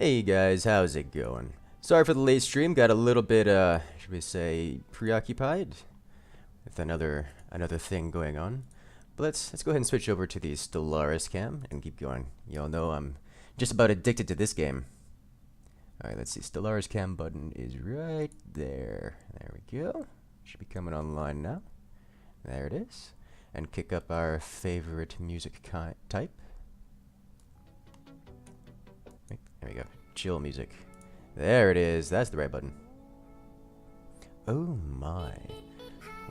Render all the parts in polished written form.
Hey guys, how's it going? Sorry for the late stream, got a little bit, should we say, preoccupied with another thing going on. But let's go ahead and switch over to the Stellaris cam and keep going. Y'all know I'm just about addicted to this game. Alright, let's see, Stellaris cam button is right there. There we go. Should be coming online now. There it is. And kick up our favorite music type. There we go. Chill music. There it is. That's the right button. Oh my.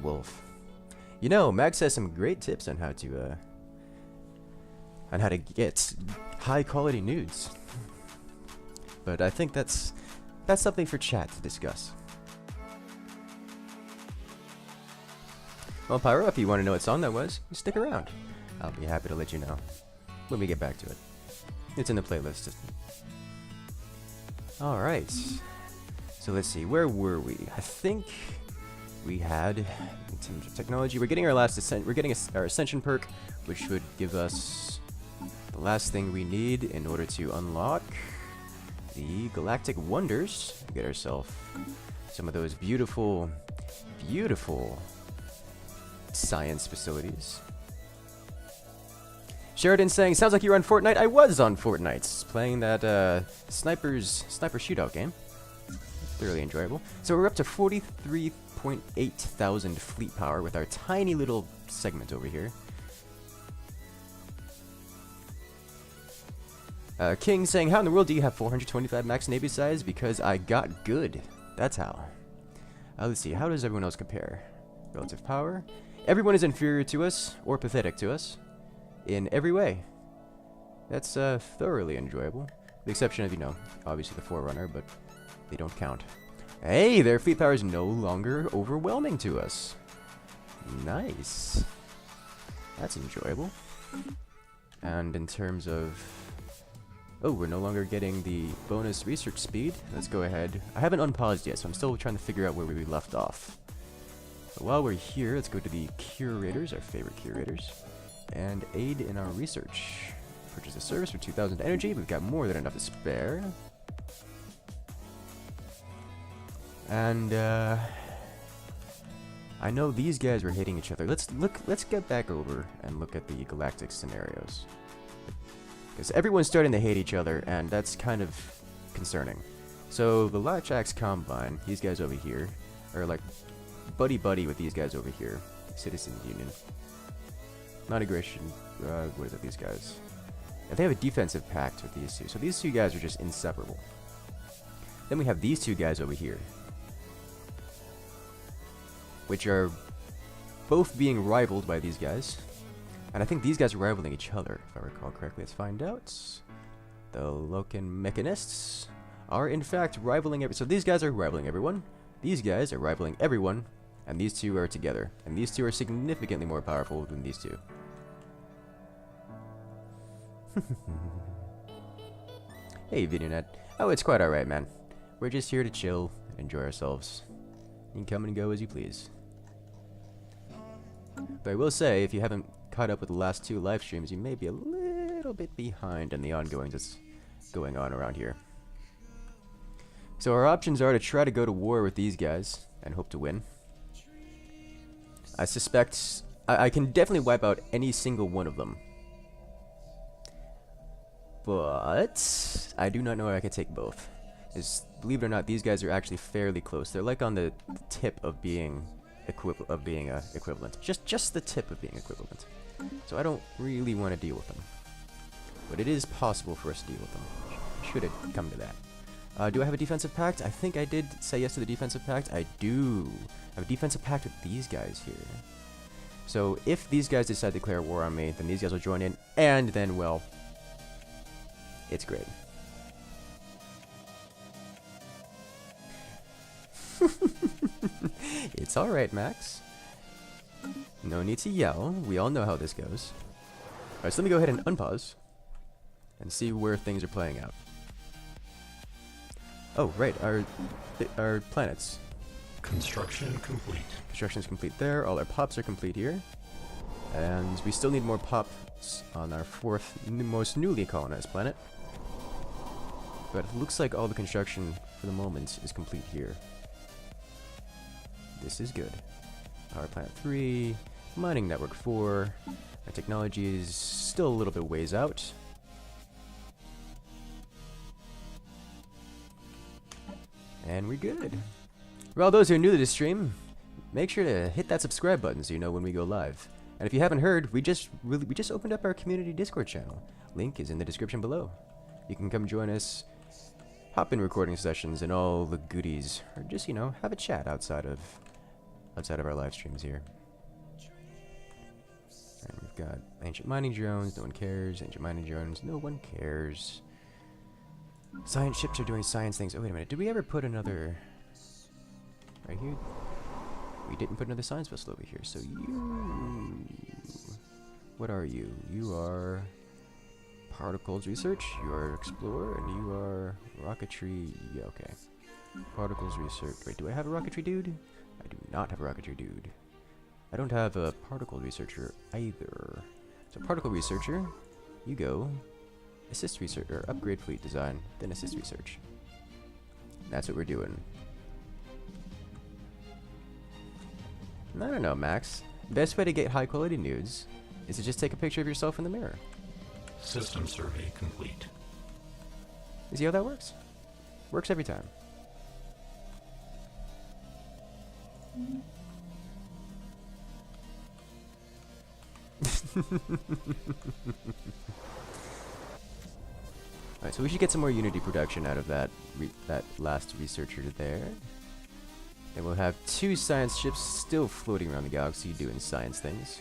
Wolf. You know, Max has some great tips on how to get high quality nudes. But I think that's something for chat to discuss. Well, Pyro, if you want to know what song that was, stick around. I'll be happy to let you know when we get back to it. It's in the playlist. Alright, so let's see, where were we? I think we had, in terms of technology, we're getting our last our ascension perk, which should give us the last thing we need in order to unlock the galactic wonders. Get ourselves some of those beautiful, beautiful science facilities. Sheridan saying, sounds like you were on Fortnite. I was on Fortnite, playing that sniper shootout game. Thoroughly enjoyable. So we're up to 43.8 thousand fleet power with our tiny little segment over here. King saying, how in the world do you have 425 max navy size? Because I got good. That's how. Let's see, how does everyone else compare? Relative power. Everyone is inferior to us, or pathetic to us. In every way. That's thoroughly enjoyable. With the exception of, you know, obviously the Forerunner, but they don't count. Hey, their fleet power is no longer overwhelming to us. Nice. That's enjoyable. And in terms of... oh, we're no longer getting the bonus research speed. Let's go ahead. I haven't unpaused yet, so I'm still trying to figure out where we left off. But while we're here, let's go to the curators, our favorite curators. And aid in our research. Purchase a service for 2,000 energy. We've got more than enough to spare. And I know these guys were hitting each other. Let's get back over and look at the galactic scenarios. Because everyone's starting to hate each other, and that's kind of concerning. So the Lachax Combine, these guys over here, are like buddy-buddy with these guys over here. Citizens Union. Non-aggression, what is it, these guys? And they have a defensive pact with these two, so these two guys are just inseparable. Then we have these two guys over here, which are both being rivaled by these guys. And I think these guys are rivaling each other, if I recall correctly. Let's find out. The Locan Mechanists are in fact rivaling so these guys are rivaling everyone, these guys are rivaling everyone, and these two are together. And these two are significantly more powerful than these two. Hey, VideoNet. Oh, it's quite alright, man. We're just here to chill and enjoy ourselves. You can come and go as you please. But I will say, if you haven't caught up with the last two live streams, you may be a little bit behind in the ongoing that's going on around here. So our options are to try to go to war with these guys and hope to win. I suspect I can definitely wipe out any single one of them. But I do not know if I can take both. Believe it or not, these guys are actually fairly close. They're like on the tip of being equivalent. Just the tip of being equivalent. So I don't really want to deal with them. But it is possible for us to deal with them. Should it come to that. Do I have a defensive pact? I think I did say yes to the defensive pact. I do. I have a defensive pact with these guys here. So if these guys decide to declare war on me, then these guys will join in, and then, well, it's great. It's alright, Max. No need to yell. We all know how this goes. Alright, so let me go ahead and unpause and see where things are playing out. Oh, right, our planets. Construction complete. Construction is complete there. All our pops are complete here. And we still need more pops on our fourth most newly colonized planet. But it looks like all the construction for the moment is complete here. This is good. Power plant 3, mining network 4. Our technology is still a little bit ways out. And we're good. For all those who are new to this stream, make sure to hit that subscribe button so you know when we go live. And if you haven't heard, we just opened up our community Discord channel. Link is in the description below. You can come join us, hop in recording sessions and all the goodies, or just, you know, have a chat outside of our live streams here. And we've got ancient mining drones, no one cares. Ancient mining drones, no one cares. Science ships are doing science things. Oh, wait a minute. Did we ever put another... Right here? We didn't put another science vessel over here. So you... What are you? You are... Particles research. You are explorer. And you are... Rocketry... Yeah, okay. Particles research. Wait, do I have a rocketry dude? I do not have a rocketry dude. I don't have a particle researcher either. So particle researcher, you go... Assist research, or upgrade fleet design, then assist research. That's what we're doing. I don't know, Max. Best way to get high quality nudes is to just take a picture of yourself in the mirror. System survey complete. You see how that works? Works every time. Alright, so we should get some more Unity production out of that last researcher there. And we'll have 2 science ships still floating around the galaxy doing science things.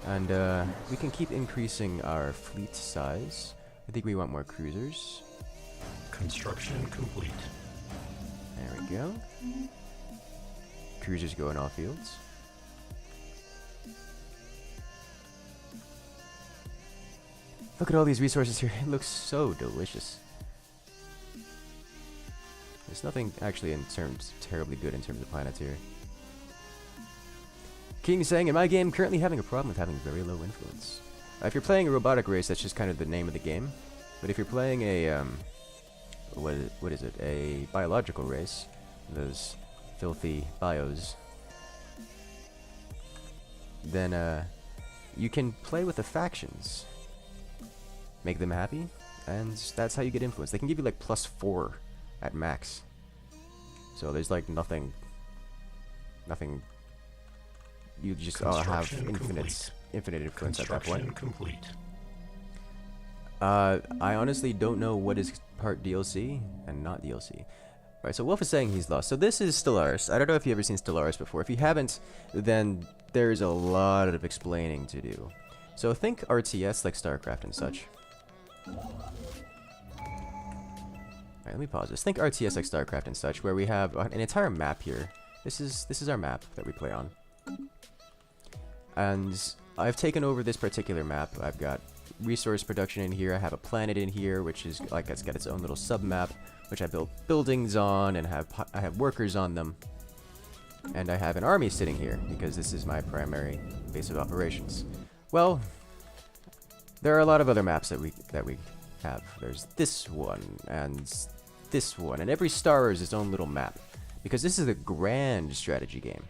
And we can keep increasing our fleet size. I think we want more cruisers. Construction complete. There we go. Cruisers go in all fields. Look at all these resources here. It looks so delicious. There's nothing actually in terms terribly good in terms of planets here. King saying, in my game, currently having a problem with having very low influence. If you're playing a robotic race, that's just kind of the name of the game. But if you're playing a, what is it? A biological race, those filthy bios, then you can play with the factions. Make them happy, and that's how you get influence. They can give you like +4 at max. So there's like nothing. You just have infinite influence at that point. Complete. I honestly don't know what is part DLC and not DLC. Right, so Wolf is saying he's lost. So this is Stellaris. I don't know if you've ever seen Stellaris before. If you haven't, then there's a lot of explaining to do. So think RTS like StarCraft and such. Alright, let me pause this. Think RTS like StarCraft and such, where we have an entire map here. This is our map that we play on. And I've taken over this particular map. I've got resource production in here. I have a planet in here, which is like it's got its own little sub-map, which I built buildings on and I have workers on them. And I have an army sitting here because this is my primary base of operations. Well, there are a lot of other maps that we have. There's this one and this one, and every star is its own little map because this is a grand strategy game.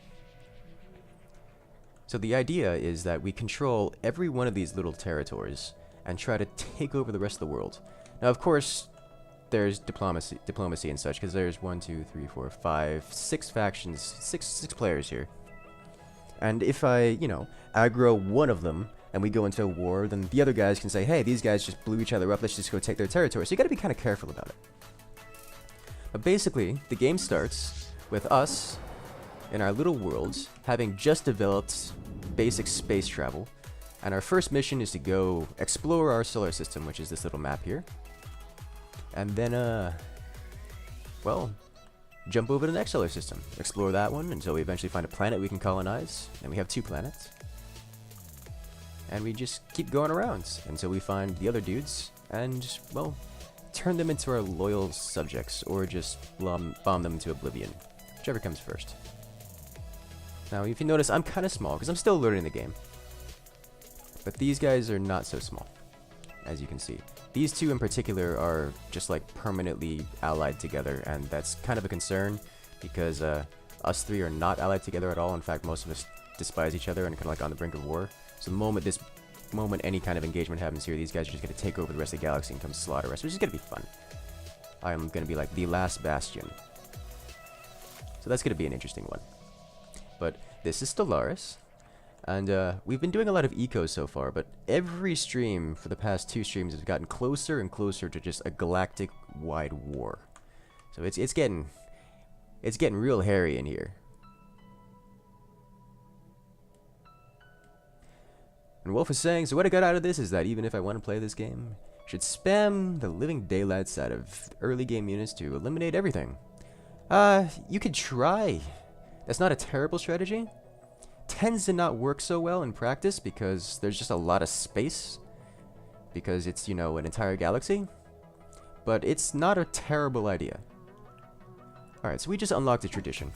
So the idea is that we control every one of these little territories and try to take over the rest of the world. Now, of course, there's diplomacy and such because there's 1, 2, 3, 4, 5, 6 factions, six players here. And if I, aggro one of them and we go into a war, then the other guys can say, hey, these guys just blew each other up, let's just go take their territory. So you gotta be kind of careful about it. But basically, the game starts with us in our little worlds having just developed basic space travel. And our first mission is to go explore our solar system, which is this little map here. And then, well, jump over to the next solar system, explore that one until we eventually find a planet we can colonize. And we have 2 planets. And we just keep going around until we find the other dudes and, well, turn them into our loyal subjects or just bomb them into oblivion, whichever comes first. Now, if you notice, I'm kind of small because I'm still learning the game. But these guys are not so small. as you can see. These two in particular are just like permanently allied together, and that's kind of a concern because us three are not allied together at all. In fact, most of us despise each other and kind of like on the brink of war. So the moment any kind of engagement happens here, these guys are just going to take over the rest of the galaxy and come slaughter us, which is going to be fun. I am going to be like the last bastion. So that's going to be an interesting one. But this is Stellaris. And we've been doing a lot of eco so far, but every stream for the past 2 streams has gotten closer and closer to just a galactic-wide war. So it's getting real hairy in here. And Wolf is saying, so what I got out of this is that even if I want to play this game, I should spam the living daylights out of early game units to eliminate everything. You could try. That's not a terrible strategy. Tends to not work so well in practice because there's just a lot of space. Because it's, you know, an entire galaxy. But it's not a terrible idea. Alright, so we just unlocked a tradition.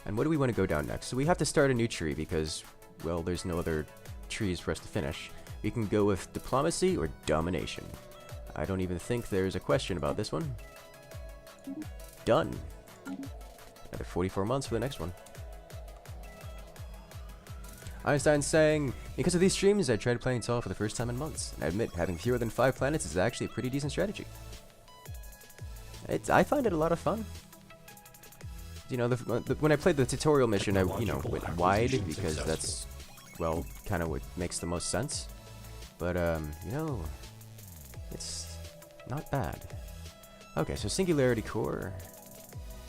And what do we want to go down next? So we have to start a new tree because, well, there's no other trees for us to finish. We can go with diplomacy or domination. I don't even think there's a question about this one. Done. Another 44 months for the next one. Einstein's saying, because of these streams, I tried playing Tall for the first time in months. And I admit, having fewer than 5 planets is actually a pretty decent strategy. I find it a lot of fun. You know, when I played the tutorial mission, I, you know, went wide because that's, well, kind of what makes the most sense. But, you know, it's not bad. Okay, so Singularity Core.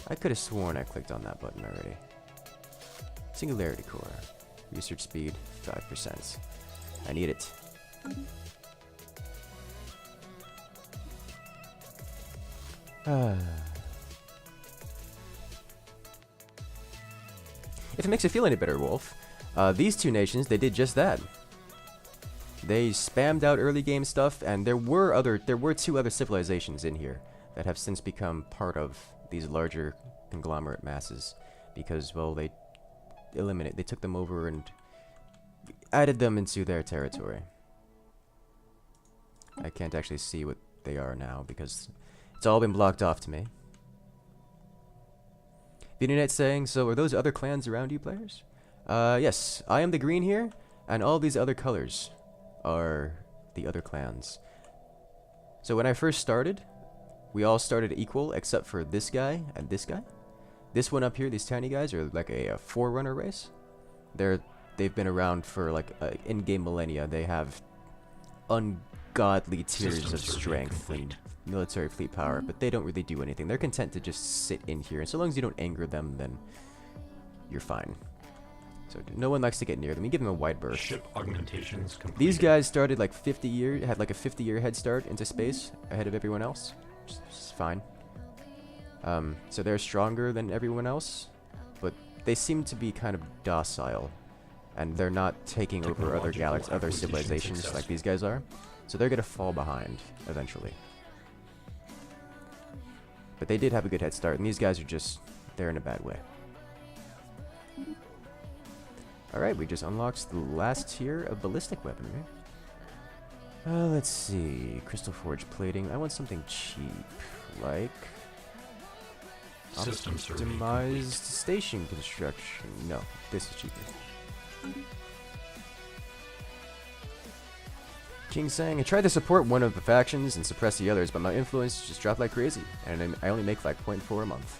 I could have sworn I clicked on that button already. Singularity Core. Research speed, 5%. I need it. If it makes you feel any better, Wolf, these 2 nations, they did just that. They spammed out early game stuff, and there were 2 other civilizations in here that have since become part of these larger conglomerate masses because, well, they took them over and added them into their territory. I can't actually see what they are now because it's all been blocked off to me. The internet's saying, so are those other clans around you, players? Yes, I am the green here, and all these other colors are the other clans. So when I first started, we all started equal except for this guy and this guy. This one up here, these tiny guys, are like a forerunner race. They've been around for like in-game millennia. They have ungodly tiers of strength and military fleet power, but they don't really do anything. They're content to just sit in here, and so long as you don't anger them, then you're fine. So no one likes to get near them. You give them a wide berth. Ship augmentations completed. These guys started like 50 years, had like a 50-year head start into space ahead of everyone else. Which is fine. So they're stronger than everyone else, but they seem to be kind of docile, and they're not taking over other civilizations like these guys are. So they're gonna fall behind eventually. But they did have a good head start, and these guys are just, they're in a bad way. Alright, we just unlocked the last tier of ballistic weaponry. Let's see. Crystal Forge plating. I want something cheap, like System survey optimized complete. station construction. No, this is cheaper. King saying, I tried to support one of the factions and suppress the others, but my influence just dropped like crazy, and I only make like 0.4 a month.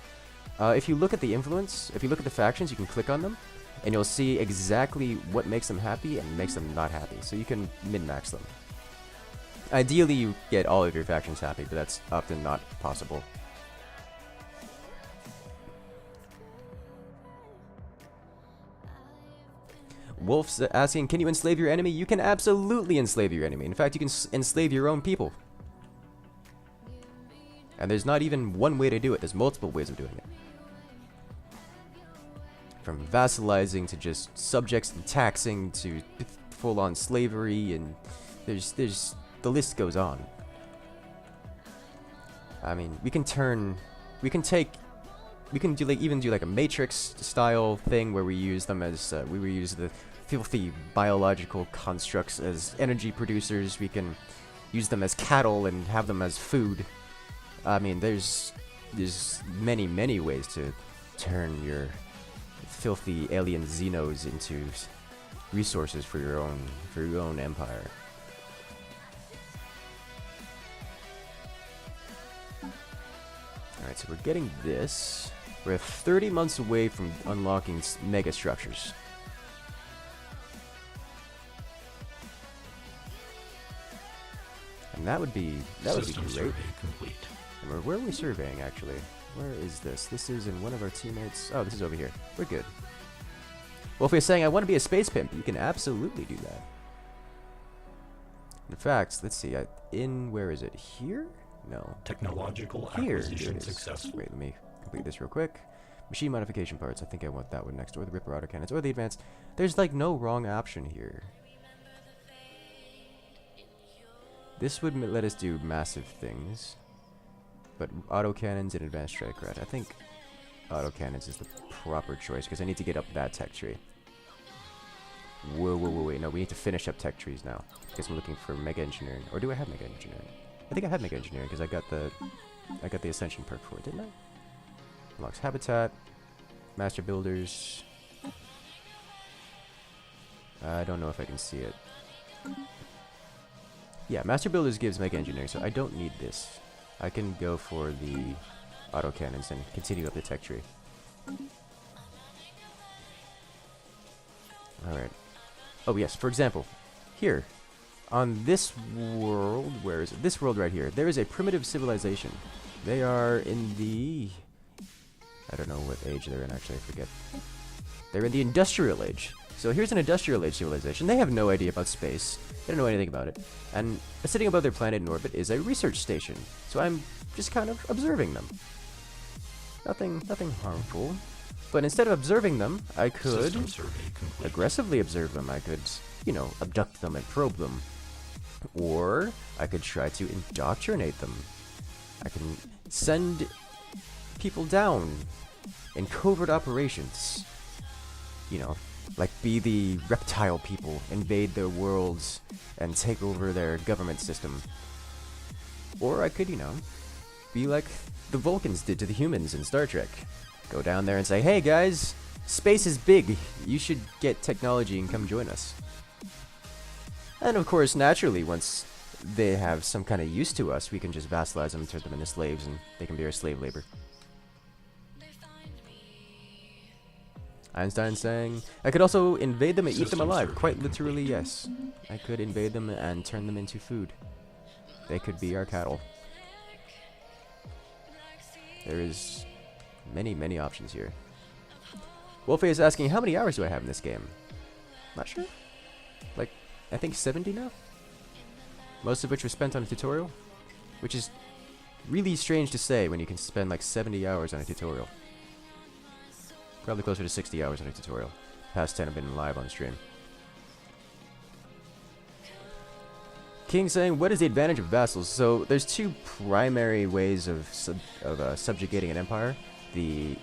If you look at the influence, if you look at the factions, you can click on them, and you'll see exactly what makes them happy and makes them not happy, so you can min-max them. Ideally, you get all of your factions happy, but that's often not possible. Wolf's asking, can you enslave your enemy? You can absolutely enslave your enemy. In fact, you can enslave your own people. And there's not even one way to do it. There's multiple ways of doing it. From vassalizing to just subjects and taxing to full-on slavery, and there's the list goes on. I mean, we can take we can do even do like a Matrix style thing where we use them as we reuse the filthy biological constructs as energy producers. We can use them as cattle and have them as food. I mean, there's many ways to turn your filthy alien xenos into resources for your own empire. Alright, so we're getting this. We're 30 months away from unlocking mega structures. And that would be great. Survey complete. And where are we surveying, actually? Where is this? This is in one of our teammates. Oh, this is over here. We're good. Well, if you're saying I want to be a space pimp, you can absolutely do that. In fact, let's see. Where is it? Here? No. Technological Here acquisition it is. successful. Wait, let me complete this real quick. Machine modification parts. I think I want that one next, or the Ripper autocannons, or the advanced. There's like no wrong option here. This would let us do massive things, but autocannons and advanced strike rate. I think autocannons is the proper choice because I need to get up that tech tree. Whoa, wait, no, we need to finish up tech trees now because I'm looking for mega engineering. Or do I have mega engineering? I think I had mega engineering because I got the ascension perk for it, didn't I? Unlocks habitat, master builders. I don't know if I can see it. Yeah, master builders gives mega engineering, so I don't need this. I can go for the autocannons and continue up the tech tree. Alright. Oh yes, for example, here, on this world, where is it? This world right here, there is a primitive civilization. They are in the... I don't know what age they're in, actually, I forget. They're in the industrial age. So here's an industrial age civilization. They have no idea about space. They don't know anything about it. And sitting above their planet in orbit is a research station. So I'm just kind of observing them. Nothing harmful. But instead of observing them, I could aggressively observe them. I could, you know, abduct them and probe them. Or I could try to indoctrinate them. I can send people down in covert operations. You know, like be the reptile people, invade their worlds and take over their government system. Or I could, you know, be like the Vulcans did to the humans in Star Trek. Go down there and say, hey guys, space is big. You should get technology and come join us. And of course, naturally, once they have some kind of use to us, we can just vassalize them, turn them into slaves, and they can be our slave labor. Einstein saying, I could also invade them and eat them alive. Quite literally, yes. I could invade them and turn them into food. They could be our cattle. There is many options here. Wolfie is asking, how many hours do I have in this game? Not sure. Like, I think 70 now? Most of which were spent on a tutorial. Which is really strange to say when you can spend like 70 hours on a tutorial. Probably closer to 60 hours on a tutorial. Past 10 have been live on stream. King saying, what is the advantage of vassals? So there's two primary ways of subjugating an empire. The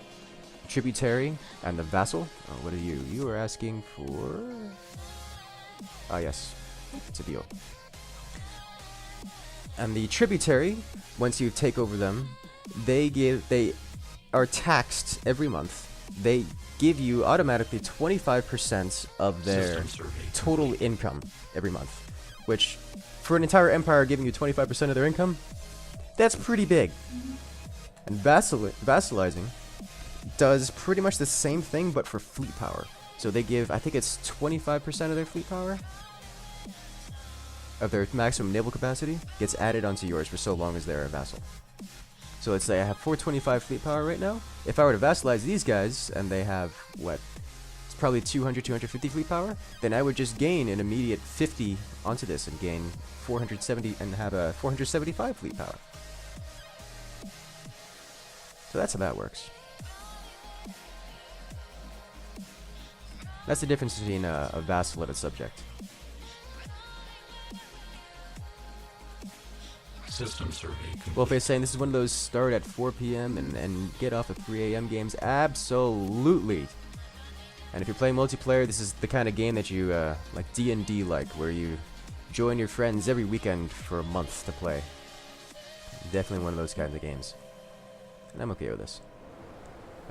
tributary and the vassal. Oh, what are you? You are asking for... Ah, yes. It's a deal. And the tributary, once you take over them, they are taxed every month. They give you automatically 25% of their total income every month. Which, for an entire empire giving you 25% of their income, that's pretty big. And vassalizing does pretty much the same thing, but for fleet power. So they give, I think it's 25% of their fleet power, of their maximum naval capacity, gets added onto yours for so long as they're a vassal. So let's say I have 425 fleet power right now. If I were to vassalize these guys, and they have, what, it's probably 200, 250 fleet power, then I would just gain an immediate 50 onto this and gain 470 and have a 475 fleet power. So that's how that works. That's the difference between a vassal and a subject. System survey complete. Wolfface saying this is one of those start at 4 p.m. and get off at 3 a.m. games. Absolutely. And if you're playing multiplayer, this is the kind of game that you, like D&D where you join your friends every weekend for a month to play. Definitely one of those kinds of games. And I'm okay with this.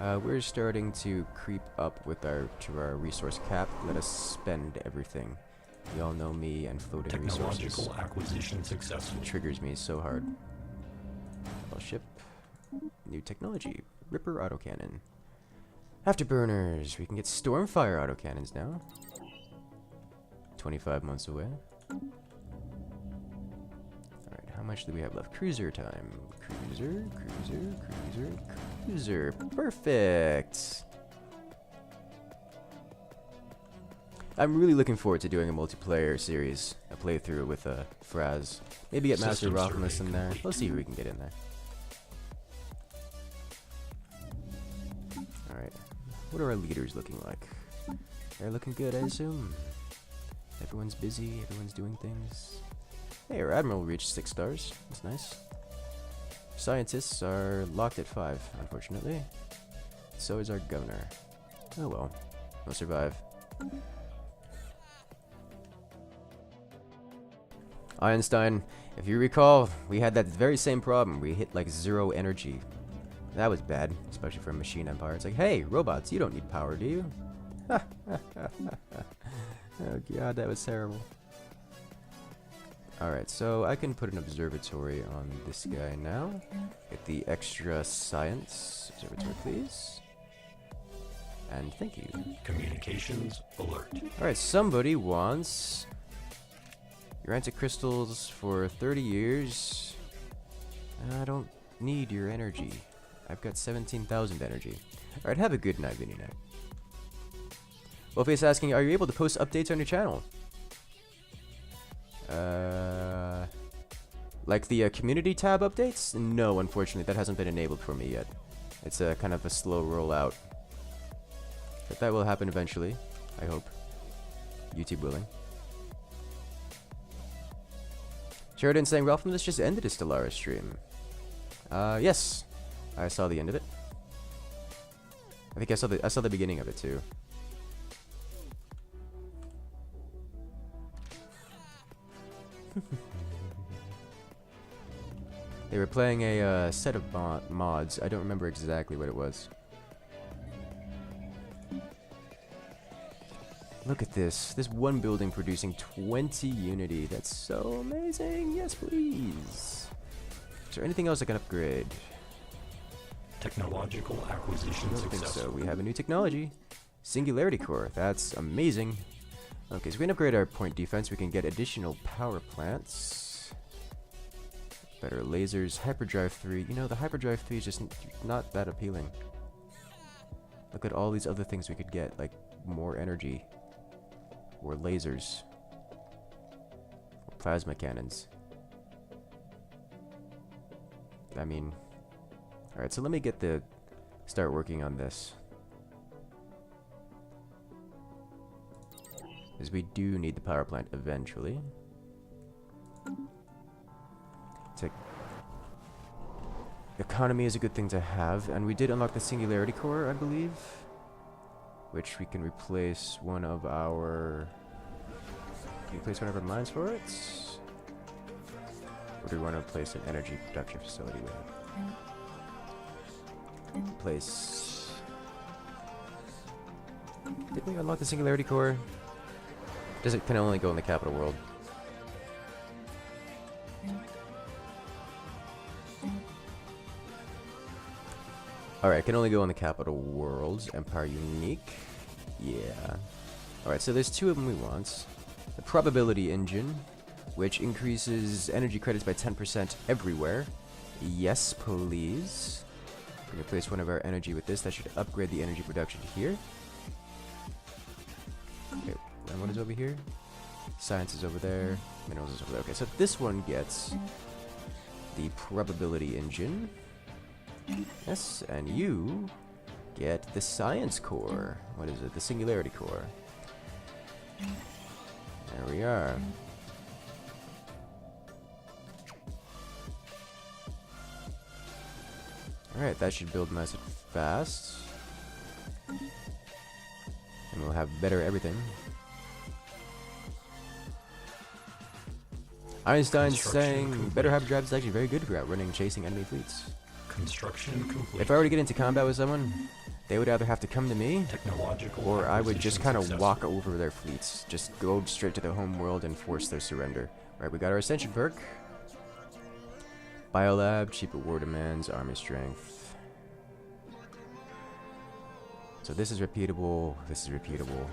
We're starting to creep up with our resource cap. Let us spend everything. You all know me and floating resources. Technological acquisition successful. It triggers me so hard. Ship. New technology. Ripper autocannon. Afterburners. We can get Stormfire autocannons now. 25 months away. Alright, how much do we have left? Cruiser time. Cruiser. Perfect! I'm really looking forward to doing a multiplayer series. A playthrough with Fraz. Maybe get Master Rothamus in there. We'll see who we can get in there. Alright. What are our leaders looking like? They're looking good, I assume. Everyone's busy, everyone's doing things. Hey, our Admiral reached 6 stars. That's nice. Scientists are locked at 5, unfortunately. So is our Governor. Oh well. We'll survive. Einstein, if you recall, we had that very same problem. We hit like 0 energy. That was bad, especially for a machine empire. It's like, hey, robots, you don't need power, do you? Oh god, that was terrible. Alright, so I can put an observatory on this guy now. Get the extra science observatory, please. And thank you. Communications alert. Alright, somebody wants Urantic crystals for 30 years. I don't need your energy. I've got 17,000 energy. Alright, have a good night, Vinny Night. Wolfface asking, are you able to post updates on your channel? Like the community tab updates? No, unfortunately, that hasn't been enabled for me yet. It's a kind of a slow rollout. But that will happen eventually, I hope. YouTube willing. Sheridan saying, Ralphamus just ended his Stellaris stream. Yes. I saw the end of it. I think I saw the beginning of it too. They were playing a set of mods. I don't remember exactly what it was. Look at this. This one building producing 20 unity. That's so amazing. Yes, please. Is there anything else I can upgrade? Technological acquisition I don't think successful. so. We have a new technology. Singularity core. That's amazing. Okay, so we can upgrade our point defense. We can get additional power plants. Better lasers. Hyperdrive 3. You know, the Hyperdrive 3 is just not that appealing. Look at all these other things we could get, like more energy. Or lasers. Or plasma cannons. I mean... Alright, so let me start working on this. Because we do need the power plant eventually. Economy is a good thing to have, and we did unlock the Singularity Core, I believe. Which we can replace one of our... mines for it? Or do we want to place an energy production facility with it? Place... Did we unlock the Singularity Core? Does it can only go in the capital world? Alright, can only go in the capital worlds. Empire unique. Yeah. Alright, so there's 2 of them we want. The probability engine, which increases energy credits by 10% everywhere. Yes, please. We're going to place one of our energy with this. That should upgrade the energy production here. Okay, and what is over here? Science is over there. Minerals is over there. Okay, so this one gets the probability engine. Yes, and you get the science core. What is it? The singularity core. There we are. Alright, that should build nice and fast. And we'll have better everything. Einstein's saying better hyperdrive is actually very good for outrunning chasing enemy fleets. Construction complete. If I were to get into combat with someone, they would either have to come to me, Technological or I would just kind of acquisition walk successful. over their fleets. Just go straight to their home world and force their surrender. Alright, we got our Ascension perk. Biolab, cheaper war demands, army strength. So this is repeatable, this is repeatable.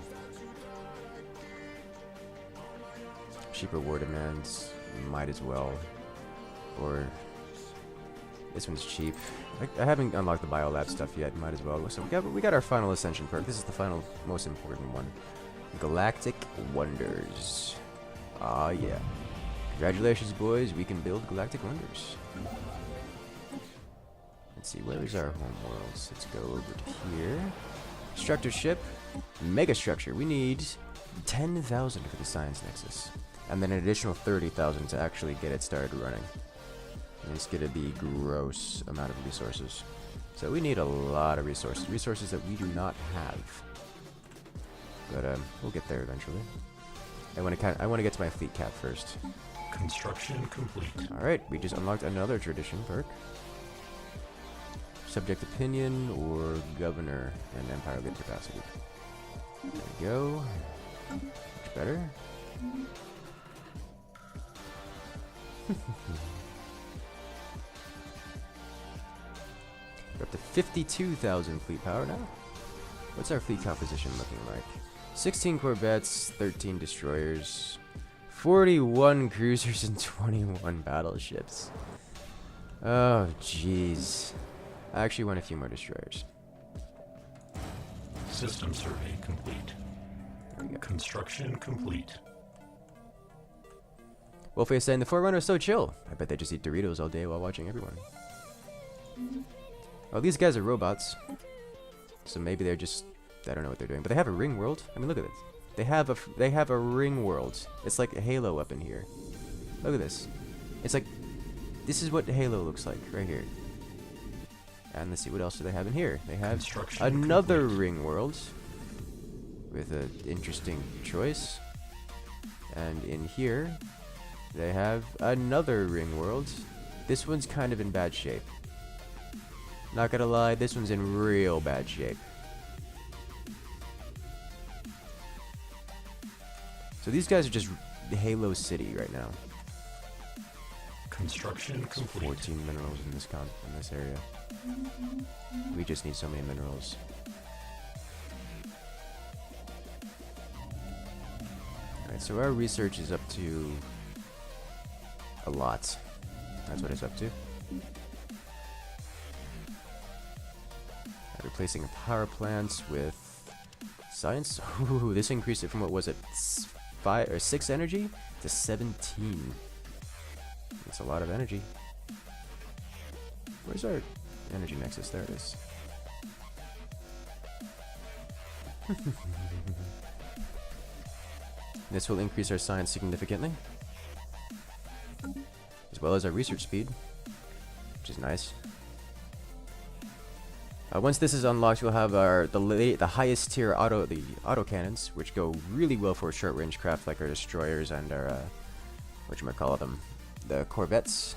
Cheaper war demands, might as well. Or this one's cheap. I haven't unlocked the Biolab stuff yet, might as well. So we got our final Ascension perk. This is the final, most important one. Galactic Wonders. Ah, yeah. Congratulations, boys. We can build Galactic Wonders. Let's see, where is our home worlds? Let's go over to here. Structure ship. Mega structure. We need 10,000 for the Science Nexus. And then an additional 30,000 to actually get it started running. And it's going to be gross amount of resources. So we need a lot of resources. Resources that we do not have. But we'll get there eventually. I want to get to my fleet cap first. Construction complete. Alright, we just unlocked another tradition perk. Subject opinion or governor and empire lid capacity. There we go. Much better. We're up to 52,000 fleet power now. What's our fleet composition looking like? 16 corvettes, 13 destroyers, 41 cruisers, and 21 battleships. Oh, jeez. I actually want a few more destroyers. System survey complete. There we go. Construction complete. Wolfie is saying the Forerunner is so chill. I bet they just eat Doritos all day while watching everyone. Oh, these guys are robots. So maybe they're just... I don't know what they're doing. But they have a ring world. I mean, look at this. They have a ring world. It's like a Halo up in here. Look at this. It's like... This is what Halo looks like, right here. And let's see, what else do they have in here? They have another complete. ring world. With an interesting choice. And in here... They have another ring world. This one's kind of in bad shape. Not gonna lie, this one's in real bad shape. So these guys are just Halo City right now. Construction There's complete. 14 minerals in this area. We just need so many minerals. Alright, so our research is up to a lot. That's what it's up to. Replacing power plants with science. Ooh, this increased it from what was it, 5 or 6 energy to 17. That's a lot of energy. Where's our energy nexus? There it is. This will increase our science significantly, as well as our research speed, which is nice. Once this is unlocked, we'll have the highest tier auto cannons, which go really well for short range craft like our destroyers and our whatchamacallit, the corvettes.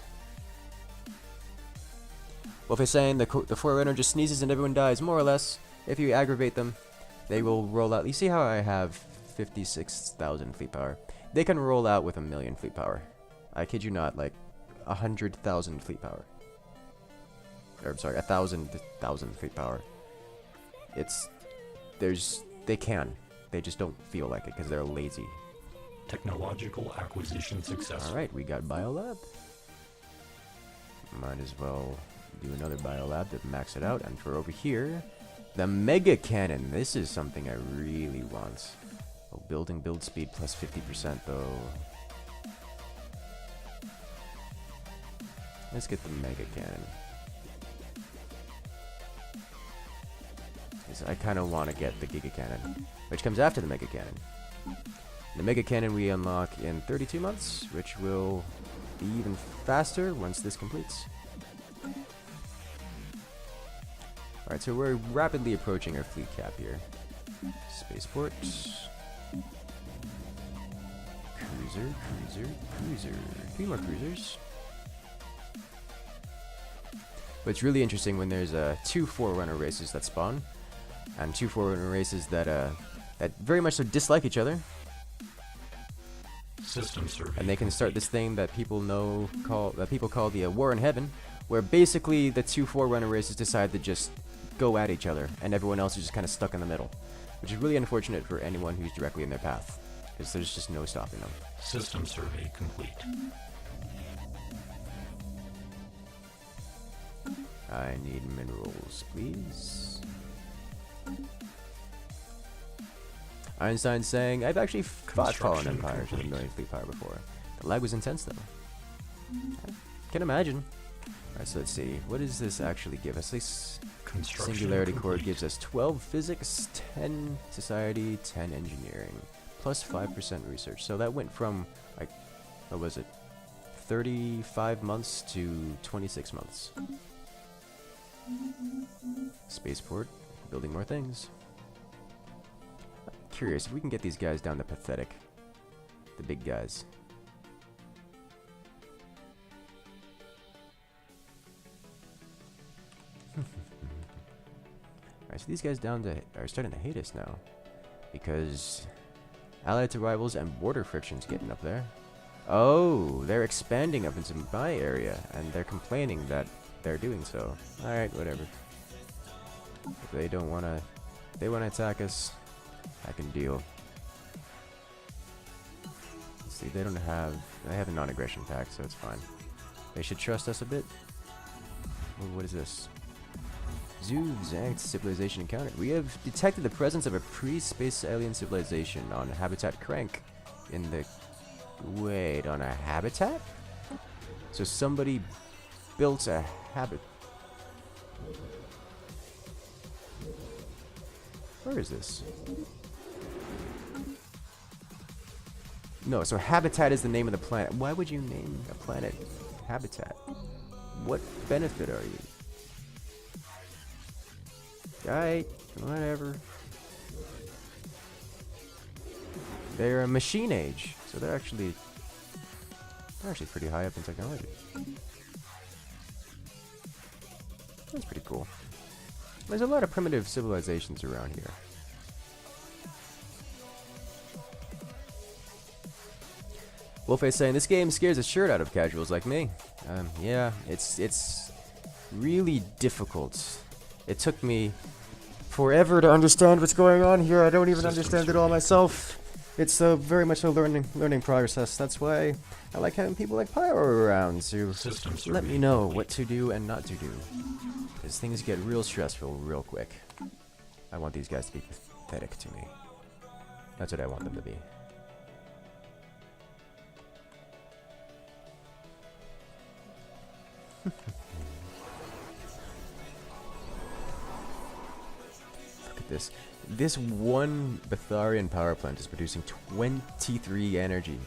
Wolf is saying the Forerunner just sneezes and everyone dies, more or less. If you aggravate them, they will roll out. You see how I have 56,000 fleet power? They can roll out with 1,000,000 fleet power. I kid you not, like 100,000 fleet power. Or I'm sorry, 1,000 fleet power. They can. They just don't feel like it because they're lazy. Technological acquisition successful. Alright, we got Biolab. Might as well do another Biolab to max it out. And for over here, the Mega Cannon. This is something I really want. Oh, building build speed plus 50% though. Let's get the Mega Cannon. I kind of want to get the Giga Cannon, which comes after the Mega Cannon. The Mega Cannon we unlock in 32 months, which will be even faster once this completes. Alright, so we're rapidly approaching our fleet cap here. Spaceport. Cruiser, cruiser, cruiser. 3 more cruisers. But it's really interesting when there's 2 Forerunner races that spawn, and 2 Forerunner races that that very much so dislike each other. System survey. And they can start this thing that people call the War in Heaven, where basically the 2 Forerunner races decide to just go at each other, and everyone else is just kind of stuck in the middle, which is really unfortunate for anyone who's directly in their path, because there's just no stopping them. System survey complete. I need minerals, please. Einstein saying, I've actually fought Fallen Empires with a million fleet power before. The lag was intense though. I can imagine. Alright, so let's see. What does this actually give us? This Singularity Core gives us 12 physics, 10 society, 10 engineering, plus 5% research. So that went from, like, what was it? 35 months to 26 months. Spaceport, building more things. Curious if we can get these guys down to pathetic. The big guys. Alright, so these guys are starting to hate us now. Because allied to rivals and border friction's getting up there. Oh, they're expanding up into my area, and they're complaining that they're doing so. Alright, whatever. If they don't wanna attack us, I can deal. Let's see, they have a non-aggression pact, so it's fine. They should trust us a bit. Ooh, what is this? Zoozanked civilization encountered. We have detected the presence of a pre-space alien civilization on habitat Crank in the... Wait, on a habitat? So somebody built a habit... Where is this? No, so Habitat is the name of the planet. Why would you name a planet Habitat? What benefit are you? Alright, whatever. They're a machine age, so they're actually pretty high up in technology. That's pretty cool. There's a lot of primitive civilizations around here. Wolfface saying, this game scares the shirt out of casuals like me. Yeah, it's really difficult. It took me forever to understand what's going on here. I don't even understand it all myself. It's very much a learning process. That's why I like having people like Pyro around to let me know what to do and not to do. Because things get real stressful real quick. I want these guys to be pathetic to me. That's what I want them to be. Look at this. This one Betharian power plant is producing 23 energy.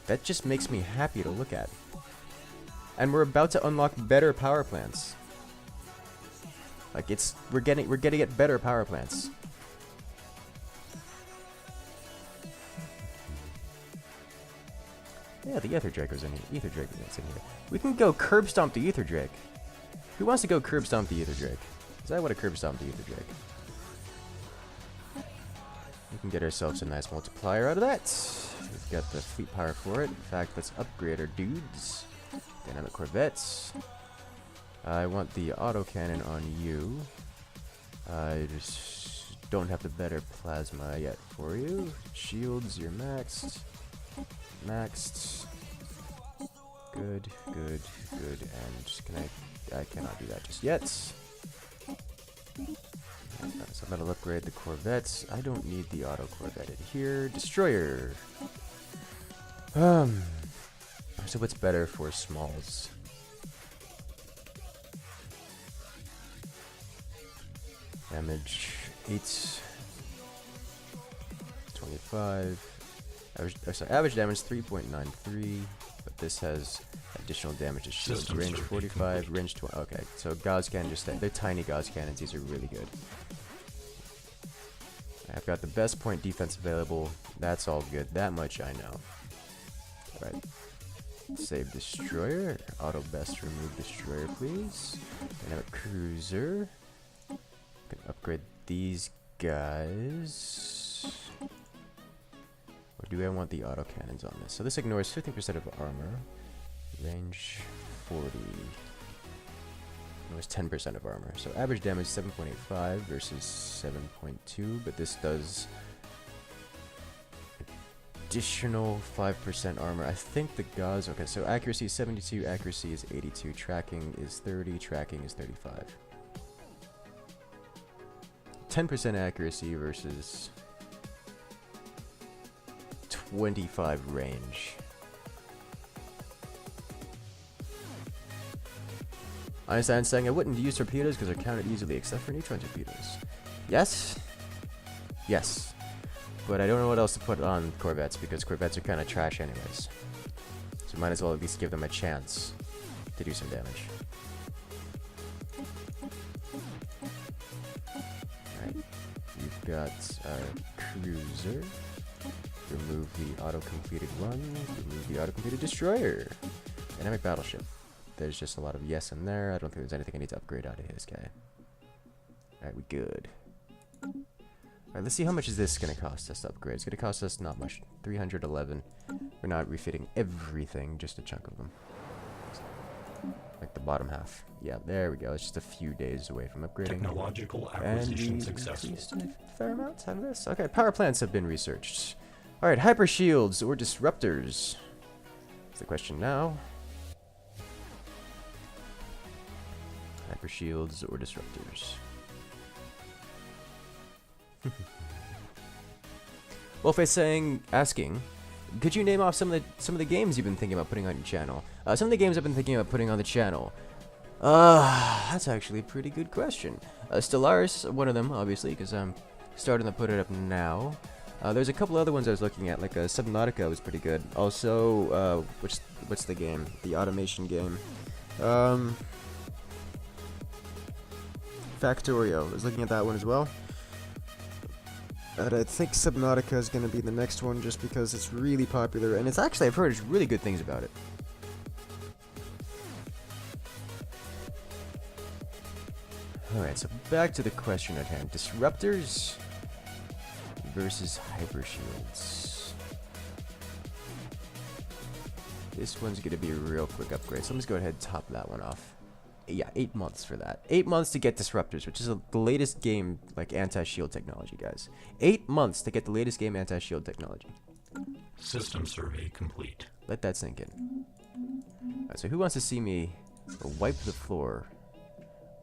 That just makes me happy to look at. And we're about to unlock better power plants. Like we're getting at better power plants. Yeah, the Ether Drake was in here. Ether Drake was in here. We can go curb stomp the Ether Drake. Who wants to go curb stomp the Ether Drake? Because I want to curb stomp the Ether Drake. We can get ourselves a nice multiplier out of that. We've got the fleet power for it. In fact, let's upgrade our dudes. Dynamic Corvettes. I want the autocannon on you. I just don't have the better plasma yet for you. Shields, you're maxed. Maxed. Good, good, good. And I cannot do that just yet. So I'm gonna upgrade the Corvettes. I don't need the auto Corvette in here. Destroyer. So what's better for smalls? Damage 8, 25. Average damage 3.93, but this has Additional damage to shields. System Range survey 45, complete. range 20. Okay, so Gauss Cannon just... They're tiny Gauss Cannons. These are really good. I've got the best point defense available. That's all good. That much I know. Alright. Save Destroyer. Auto best remove Destroyer, please. And have a Cruiser. Can upgrade these guys. Or do I want the auto cannons on this? So this ignores 15% of armor. Range 40. It was 10% of armor. So average damage 7.85 versus 7.2, but this does additional 5% armor. I think the gauze... Okay, so accuracy is 72, accuracy is 82, tracking is 30, tracking is 35. 10% accuracy versus 25 range. Einstein saying I wouldn't use torpedoes because they're counted easily except for neutron torpedoes. Yes? Yes. But I don't know what else to put on corvettes because corvettes are kind of trash anyways. So might as well at least give them a chance to do some damage. Alright. You've got our cruiser. Remove the auto-completed one. Remove the auto-completed destroyer. Dynamic battleship. There's just a lot of yes in there. I don't think there's anything I need to upgrade out of his guy. Alright, we good. Alright, let's see how much is this going to cost us to upgrade. It's going to cost us not much. 311. We're not refitting everything, just a chunk of them. Like the bottom half. Yeah, there we go. It's just a few days away from upgrading. Technological And acquisition we successful. increased a fair amount out of this. Okay, power plants have been researched. Alright, hyper shields or disruptors. That's the question now. Hyper shields or disruptors. Wolf is asking, could you name off some of the games you've been thinking about putting on your channel? Some of the games I've been thinking about putting on the channel. That's actually a pretty good question. Stellaris, one of them, obviously, because I'm starting to put it up now. There's a couple other ones I was looking at, like Subnautica was pretty good. Also, what's the game? The automation game. Factorio. I was looking at that one as well. And I think Subnautica is going to be the next one just because it's really popular. And it's actually, I've heard really good things about it. Alright, so back to the question at hand. Disruptors versus hyper shields. This one's going to be a real quick upgrade. So let's go ahead and top that one off. Yeah, 8 months for that. 8 months to get disruptors, which is the latest game, like, anti-shield technology, guys. 8 months to get the latest game anti-shield technology. System survey complete. Let that sink in. Alright, so who wants to see me wipe the floor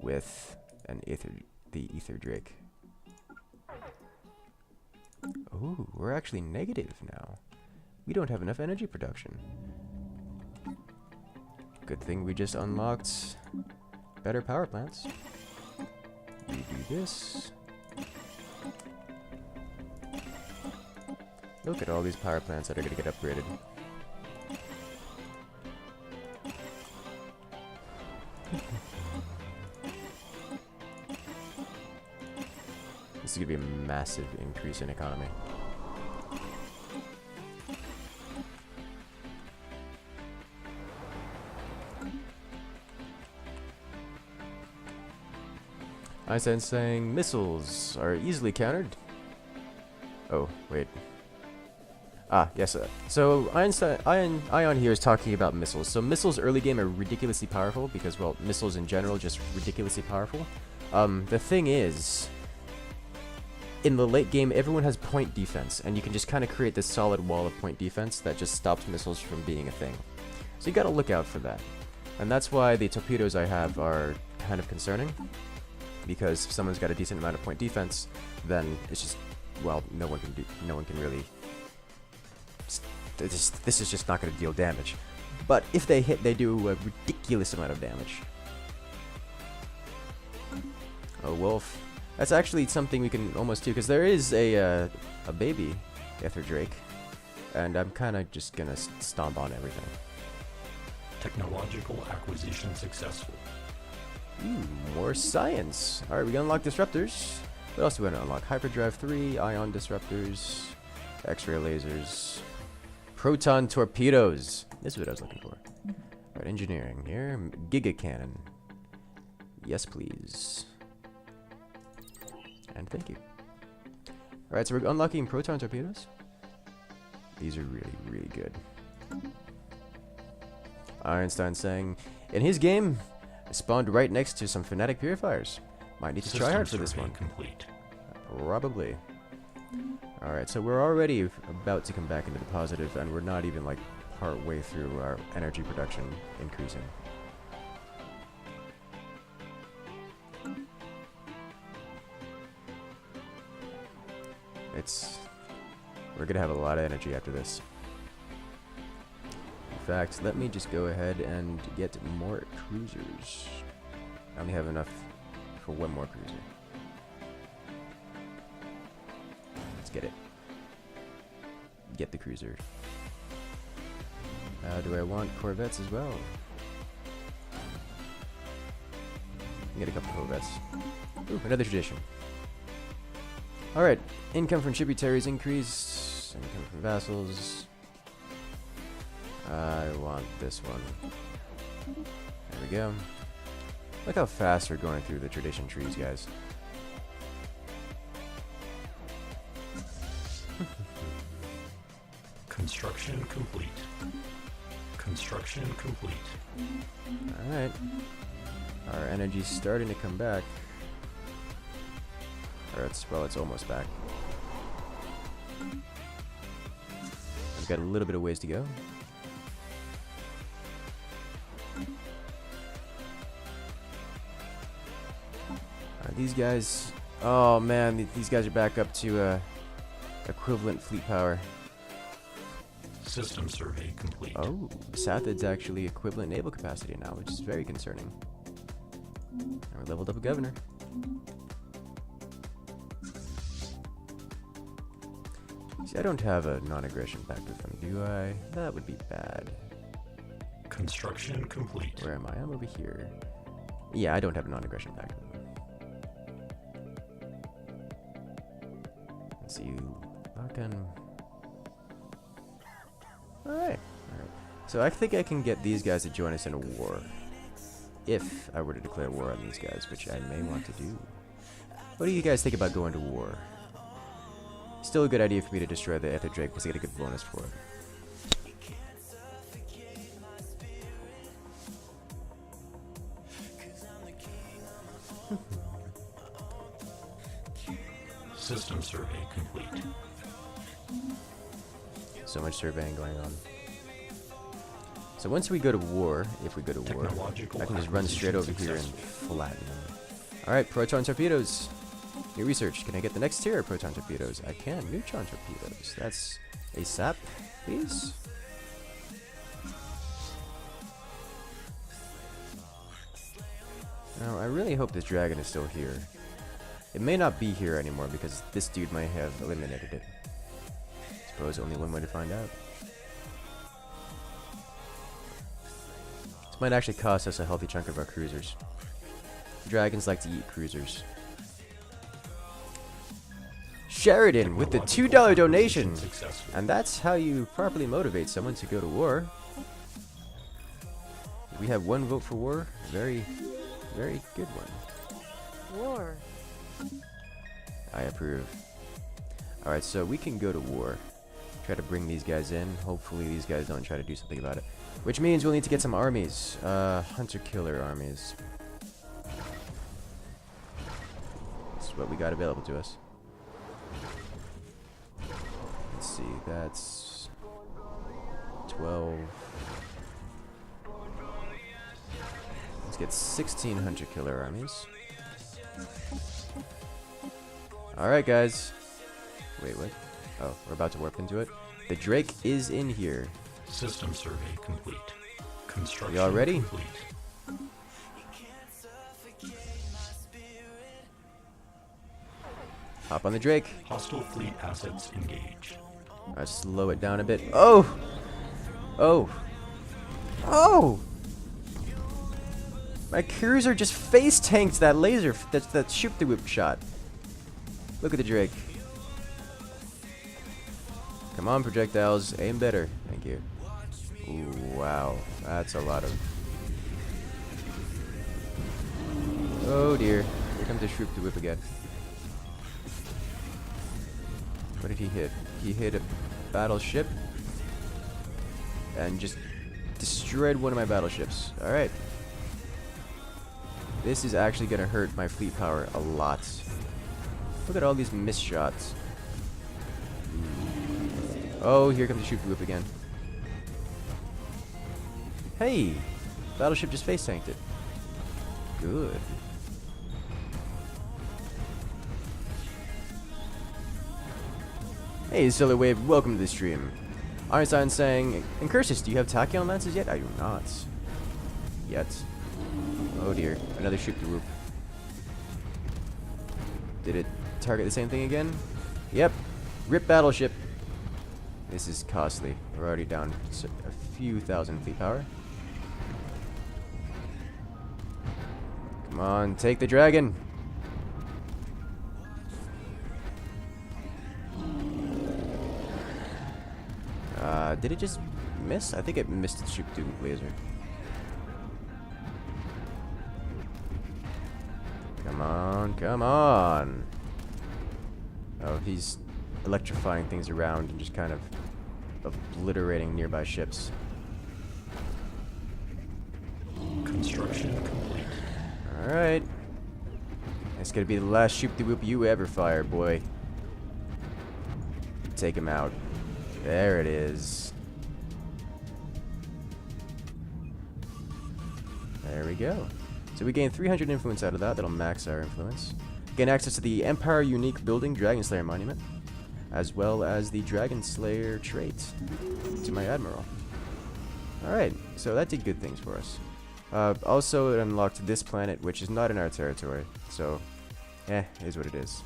with the Ether Drake? Ooh, we're actually negative now. We don't have enough energy production. Good thing we just unlocked better power plants. We do this. Look at all these power plants that are going to get upgraded. This is going to be a massive increase in economy. Einstein saying missiles are easily countered. Oh, wait. Yes. So Ion here is talking about missiles. So missiles early game are ridiculously powerful because, well, missiles in general just ridiculously powerful. The thing is, in the late game, everyone has point defense, and you can just kind of create this solid wall of point defense that just stops missiles from being a thing. So you gotta look out for that. And that's why the torpedoes I have are kind of concerning. Because if someone's got a decent amount of point defense, then it's just, well, no one can really. This is just not going to deal damage. But if they hit, they do a ridiculous amount of damage. Oh, Wolf. That's actually something we can almost do, because there is a baby Ether Drake, and I'm kind of just gonna stomp on everything. Technological acquisition successful. Ooh, more science. Alright, we can unlock disruptors. What else do we want to unlock? Hyperdrive 3, ion disruptors, X-ray lasers, proton torpedoes. This is what I was looking for. Alright, engineering here. Giga cannon. Yes, please. And thank you. Alright, so we're unlocking proton torpedoes. These are really, really good. Einstein saying, in his game, I spawned right next to some fanatic purifiers. Might need to try hard for this one. Complete. Probably. Alright, so we're already about to come back into the positive, and we're not even like part way through our energy production increasing. We're gonna have a lot of energy after this. In fact, let me just go ahead and get more cruisers. I only have enough for one more cruiser. Let's get it. Get the cruiser. Do I want corvettes as well? Get a couple corvettes. Ooh, another tradition. Alright, income from tributaries increased. Income from vassals. I want this one. There we go. Look how fast we're going through the tradition trees, guys. Construction complete. Construction complete. Alright. Our energy's starting to come back. Or it's almost back. We've got a little bit of ways to go. These guys, oh man, these guys are back up to equivalent fleet power. System survey complete. Oh, Sathid's actually equivalent naval capacity now, which is very concerning. And we're leveled up a governor. See, I don't have a non-aggression pact with them, do I? That would be bad. Construction complete. Where am I? I'm over here. Yeah, I don't have a non-aggression pact with them. Let's see, lock on. Alright. So I think I can get these guys to join us in a war. If I were to declare war on these guys, which I may want to do. What do you guys think about going to war? Still a good idea for me to destroy the Ether Drake because I get a good bonus for it. System survey complete. So much surveying going on. So once we go to war, if we go to war, I can just run straight over here and flatten them. Alright, proton torpedoes. New research. Can I get the next tier of proton torpedoes? I can. Neutron torpedoes. That's a sap, please. Now, I really hope this dragon is still here. It may not be here anymore because this dude might have eliminated it. Suppose only one way to find out. This might actually cost us a healthy chunk of our cruisers. Dragons like to eat cruisers. Sheridan with the $2 donation! And that's how you properly motivate someone to go to war. We have one vote for war. Very, very good one. War. I approve. Alright, so we can go to war. Try to bring these guys in. Hopefully these guys don't try to do something about it. Which means we'll need to get some armies. Hunter-killer armies. That's what we got available to us. Let's see, that's 12. Let's get 16 hunter-killer armies. Alright, guys. Wait, what? Oh, we're about to warp into it. The Drake is in here. System survey complete. Construction Y'all ready? complete. Hop on the Drake. Hostile fleet assets engaged. Slow it down a bit. Oh! Oh! Oh! My cruiser just face tanked that laser, that shoot the whip shot. Look at the Drake. Come on, projectiles, aim better. Thank you. Ooh, wow, that's a lot of. Oh dear, here comes the shoot the whip again. What did he hit? He hit a battleship and just destroyed one of my battleships. Alright. This is actually going to hurt my fleet power a lot. Look at all these missed shots. Oh, here comes the shoot whip again. Hey! Battleship just face tanked it. Good. Hey, Stellar Wave, welcome to the stream. Einstein saying, Incursus, do you have tachyon lances yet? I do not. Yet. Oh dear, another shoot the whoop. Did it target the same thing again? Yep. Rip battleship. This is costly. We're already down a few thousand fleet power. Come on, take the dragon. Did it just miss? I think it missed its shoot through laser. Come on, come on. Oh, he's electrifying things around and just kind of obliterating nearby ships. Construction complete. Alright. It's gonna be the last shoot-the-whoop you ever fire, boy. Take him out. There it is. There we go. So we gain 300 influence out of that. That'll max our influence. Gain access to the Empire unique building Dragon Slayer monument, as well as the Dragon Slayer trait to my Admiral. Alright, so that did good things for us. Also, it unlocked this planet, which is not in our territory. So, it is what it is.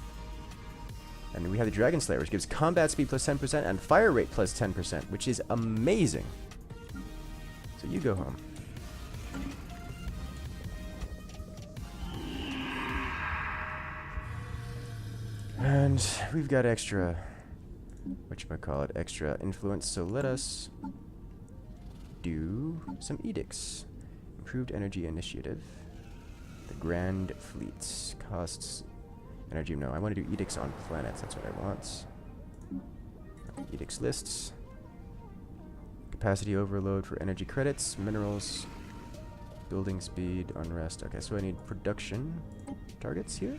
And we have the Dragon Slayer, which gives combat speed plus 10% and fire rate plus 10%, which is amazing. So you go home. And we've got extra, whatchamacallit, extra influence, so let us do some edicts. Improved energy initiative. The Grand Fleet costs energy. No, I want to do edicts on planets, that's what I want. Edicts lists. Capacity overload for energy credits, minerals, building speed, unrest. Okay, so I need production targets here.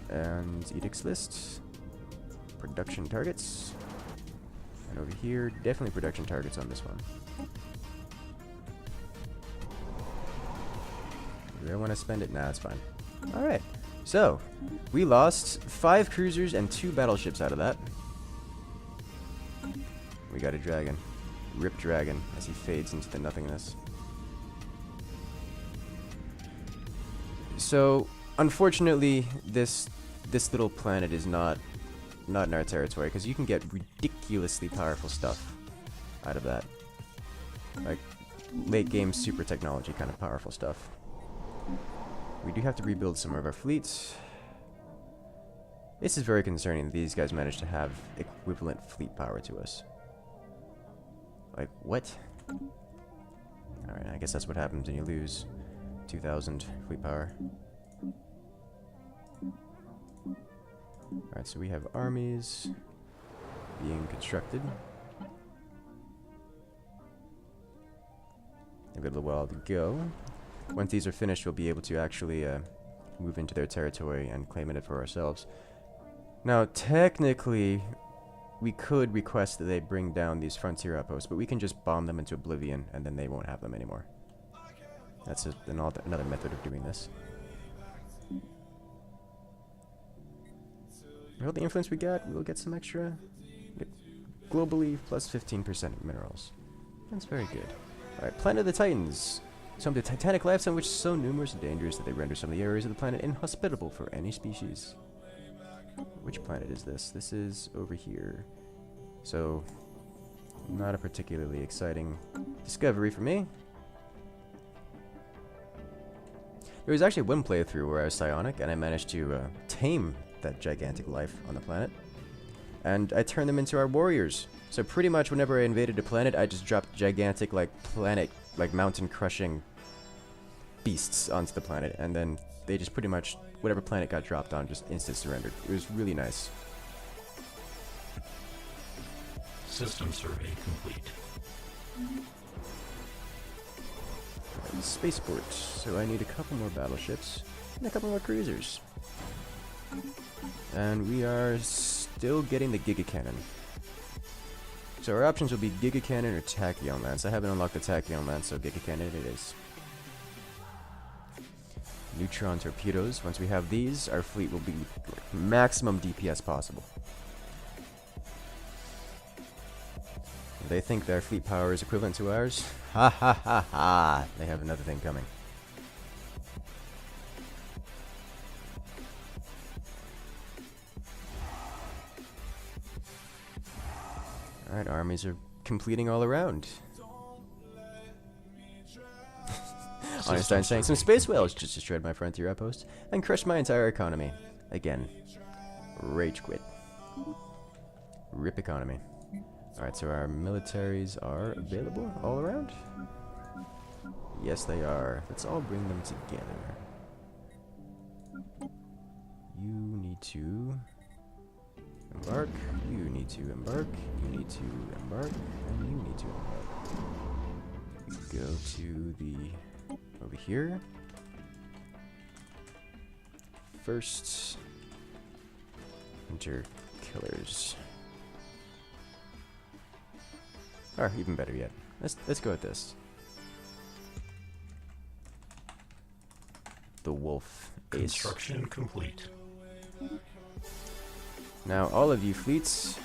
And edicts list, production targets, and over here, definitely production targets on this one. Do I want to spend it? Nah, it's fine. Alright, so, we lost 5 cruisers and 2 battleships out of that. We got a dragon. Rip dragon, as he fades into the nothingness. So, unfortunately, this little planet is not in our territory, because you can get ridiculously powerful stuff out of that. Like, late game super technology kind of powerful stuff. We do have to rebuild some of our fleets. This is very concerning that these guys managed to have equivalent fleet power to us. Like, what? Alright, I guess that's what happens when you lose 2,000 fleet power. Alright, so we have armies being constructed. They've got a little while to go. Once these are finished, we'll be able to actually move into their territory and claim it for ourselves. Now, technically, we could request that they bring down these frontier outposts, but we can just bomb them into oblivion, and then they won't have them anymore. That's another method of doing this. All the influence we got, we'll get some extra. Globally, plus 15% minerals. That's very good. Alright, Planet of the Titans. Some of the titanic life on which are so numerous and dangerous that they render some of the areas of the planet inhospitable for any species. Which planet is this? This is over here. So, not a particularly exciting discovery for me. There was actually one playthrough where I was psionic, and I managed to tame that gigantic life on the planet. And I turned them into our warriors. So pretty much whenever I invaded a planet, I just dropped gigantic, like, mountain-crushing beasts onto the planet. And then they just pretty much, whatever planet got dropped on, just instant surrendered. It was really nice. System survey complete. Spaceport. So I need a couple more battleships and a couple more cruisers. And we are still getting the Giga Cannon. So our options will be Giga Cannon or Tachyon Lance. I haven't unlocked the Tachyon Lance, so Giga Cannon it is. Neutron torpedoes. Once we have these, our fleet will be maximum DPS possible. They think their fleet power is equivalent to ours. Ha ha ha ha! They have another thing coming. Alright, armies are completing all around. Einstein saying some space whales just destroyed my frontier outpost and crushed my entire economy. Again. Rage quit. Rip economy. Alright, so our militaries are available all around? Yes, they are. Let's all bring them together. You need to embark, you need to embark, you need to embark, and you need to embark. Go to the... over here. First... enter killers. Or even better yet, let's go with this. The Wolf Ace. Construction complete. Now all of you fleets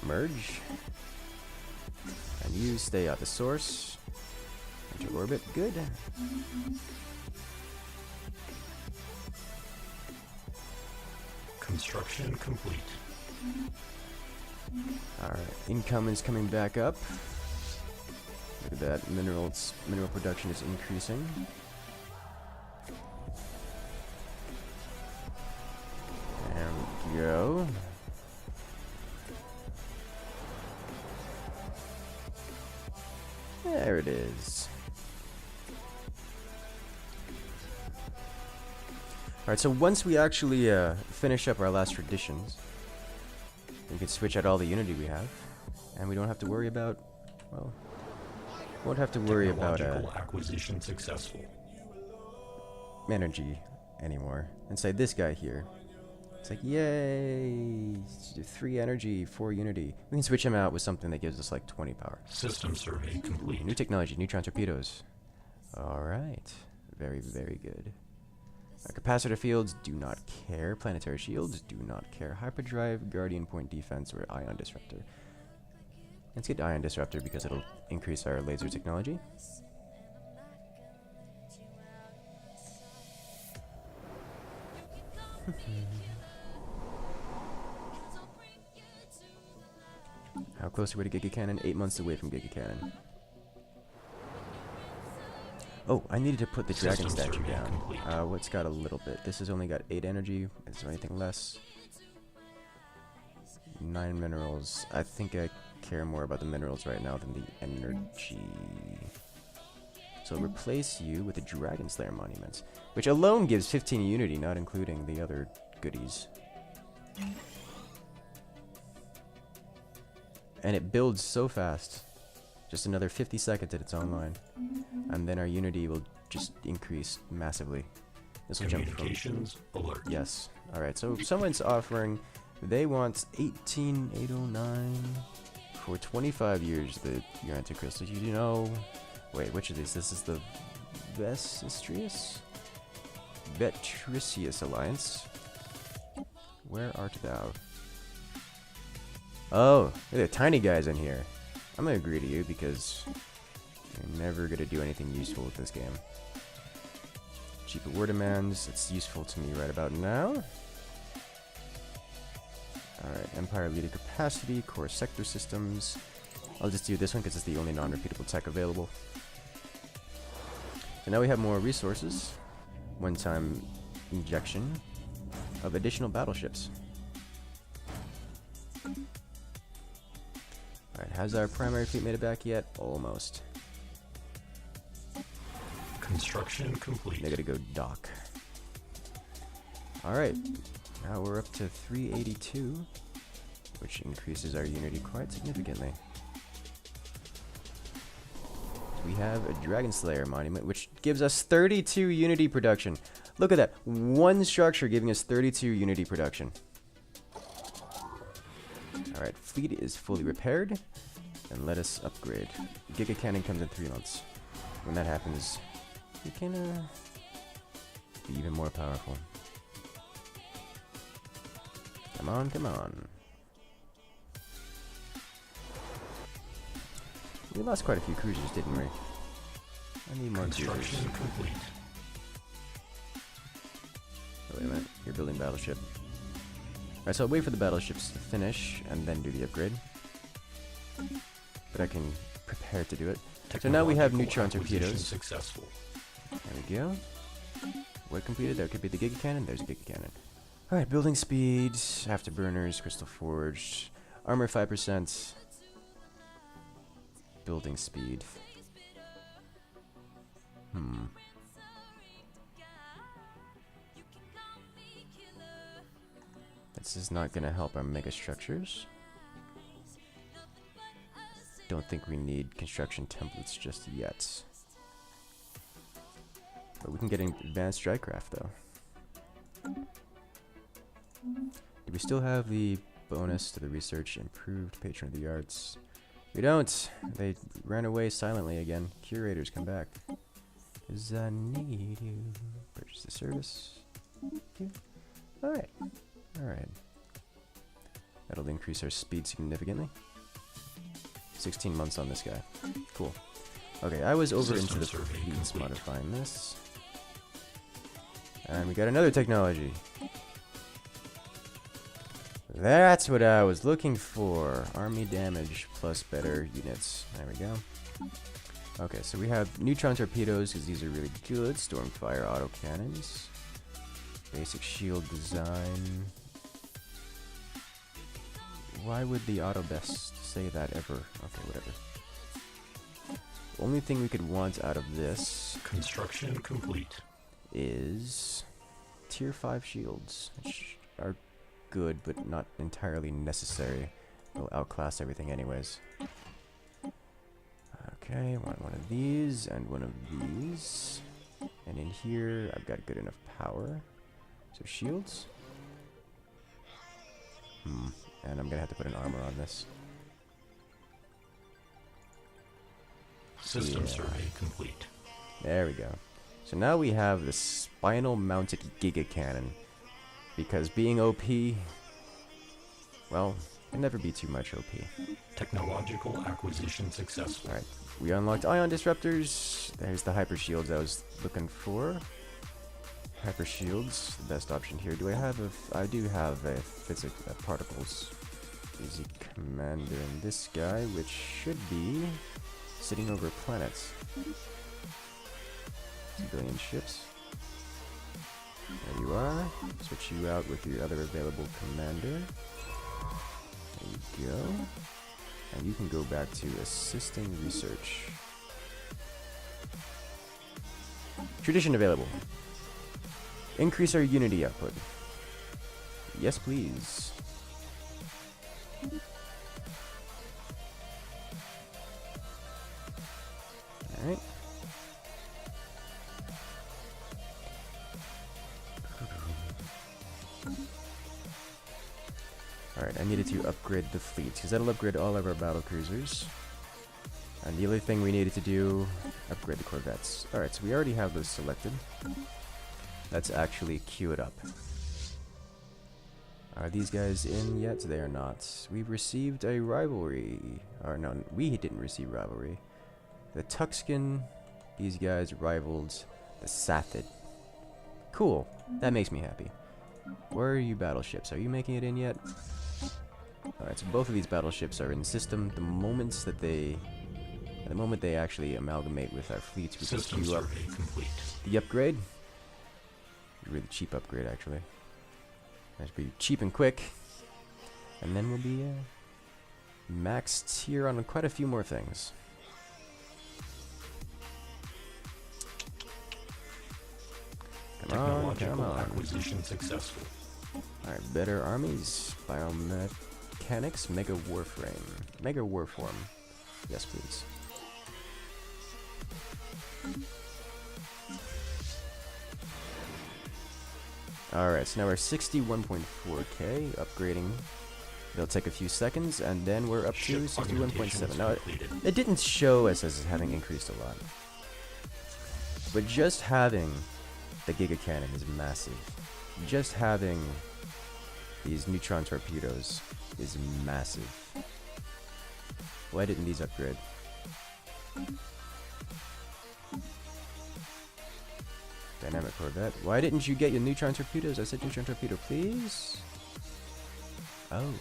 merge, and you stay at the source. Enter orbit. Good. Construction complete. Alright, income is coming back up. Look at that, mineral production is increasing. There we go. There it is. Alright, so once we actually finish up our last traditions, we can switch out all the unity we have, and we don't have to worry about, well, won't have to worry about acquisition successful. Energy anymore. And say this guy here. It's like, yay! 3 energy, 4 unity. We can switch him out with something that gives us like 20 power. System survey complete. New technology, neutron torpedoes. Alright. Very, very good. Capacitor fields, do not care. Planetary shields, do not care. Hyperdrive, guardian point defense, or ion disruptor. Let's get ion disruptor because it'll increase our laser technology. How close are we to Giga Cannon? 8 months away from Giga Cannon. Oh, I needed to put the dragon statue down. What's got a little bit? This has only got 8 energy. Is there anything less? 9 minerals. I think I care more about the minerals right now than the energy. So I'll replace you with the Dragon Slayer Monument, which alone gives 15 unity, not including the other goodies. And it builds so fast. Just another 50 seconds and it's online. And then our unity will just increase massively. This will jump from... alert. Yes. Alright, so someone's offering... They want 18,809 for 25 years, the your Antichrist. You know... Wait, which of these? This is the Vetrius Alliance. Where art thou? Oh, there are tiny guys in here. I'm gonna agree to you because you're never gonna do anything useful with this game. Cheaper war demands. It's useful to me right about now. Alright, Empire leader capacity, core sector systems. I'll just do this one because it's the only non-repeatable tech available. So now we have more resources. one-time injection of additional battleships. Alright, has our primary fleet made it back yet? Almost. Construction complete. They gotta go dock. Alright, now we're up to 382, which increases our unity quite significantly. We have a Dragon Slayer monument, which gives us 32 unity production. Look at that. One structure giving us 32 unity production. Alright, fleet is fully repaired. And let us upgrade. Giga Cannon comes in 3 months. When that happens, we can be even more powerful. Come on, come on. We lost quite a few cruisers, didn't we? I need more cruisers. Construction complete. Oh, wait a minute. You're building battleship. Alright, so I'll wait for the battleships to finish and then do the upgrade. But I can prepare to do it. So now we have neutron torpedoes. Successful. There we go. What completed? There could be the Giga Cannon. There's a Giga Cannon. Alright, building speed, afterburners, crystal forged, armor 5%. Building speed. This is not going to help our mega structures. Don't think we need construction templates just yet. But we can get an advanced strikecraft though. Do we still have the bonus to the research improved patron of the arts? We don't. They ran away silently again. Curators, come back. 'Cause I need you. Purchase the service. Alright. Alright. That'll increase our speed significantly. 16 months on this guy. Cool. Okay, I was over into the fleets modifying this. And we got another technology. That's what I was looking for. Army damage plus better units. There we go. Okay, so we have neutron torpedoes because these are really good. Stormfire autocannons. Basic shield design. Why would the auto best say that ever? Okay, whatever. Only thing we could want out of this Construction complete. is tier 5 shields, which are good but not entirely necessary. They'll outclass everything anyways. Okay, I want one of these and one of these. And in here, I've got good enough power. So shields. And I'm gonna have to put an armor on this. System survey complete. There we go. So now we have the spinal mounted Giga Cannon. Because being OP, well, can never be too much OP. Technological acquisition successful. Alright, we unlocked ion disruptors. There's the hyper shields I was looking for. Hyper shields, the best option here. Do I have a? I do have a particles. Easy commander in this guy, which should be sitting over planets. Civilian ships. There you are. Switch you out with your other available commander. There you go. And you can go back to assisting research. Tradition available. Increase our unity output. Yes, please. Alright. Alright, I needed to upgrade the fleet, because that'll upgrade all of our battle cruisers. And the other thing we needed to do, upgrade the corvettes. Alright, so we already have those selected. Let's actually queue it up. Are these guys in yet? They are not. We've received a rivalry. Or no, we didn't receive rivalry. The Tuxcan, these guys rivaled the Sathid. Cool. That makes me happy. Where are you battleships? Are you making it in yet? Alright, so both of these battleships are in system. The moment they actually amalgamate with our fleets, we can queue up the upgrade. Really cheap upgrade, actually. That should be cheap and quick. And then we'll be maxed here on quite a few more things. Technological acquisition successful. Alright, better armies, biomechanics, mega warframe. Mega warform. Yes, please. Alright, so now we're 61.4k, upgrading. It'll take a few seconds, and then we're up to 61.7. Now, it didn't show us as having increased a lot. But just having the Giga Cannon is massive. Just having these neutron torpedoes is massive. Why didn't these upgrade? Dynamic Corvette. Why didn't you get your neutron torpedoes? I said neutron torpedo, please. Oh,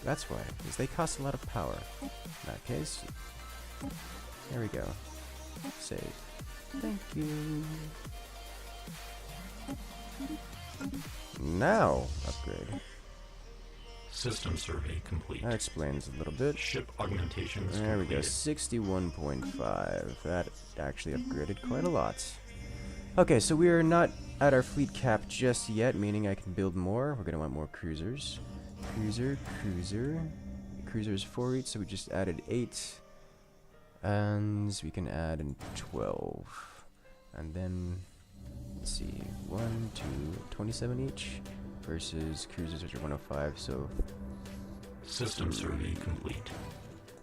that's why. Because they cost a lot of power. In that case, there we go. Save. Thank you. Now, upgrade. System survey complete. That explains a little bit. Ship augmentations There we go, completed. 61.5. That actually upgraded quite a lot. Okay, so we are not at our fleet cap just yet, meaning I can build more. We're gonna want more cruisers. Cruiser. Cruisers 4 each, so we just added 8. And we can add in 12. And then, let's see, 1, 2, 27 each versus cruisers, which are 105, so System survey complete.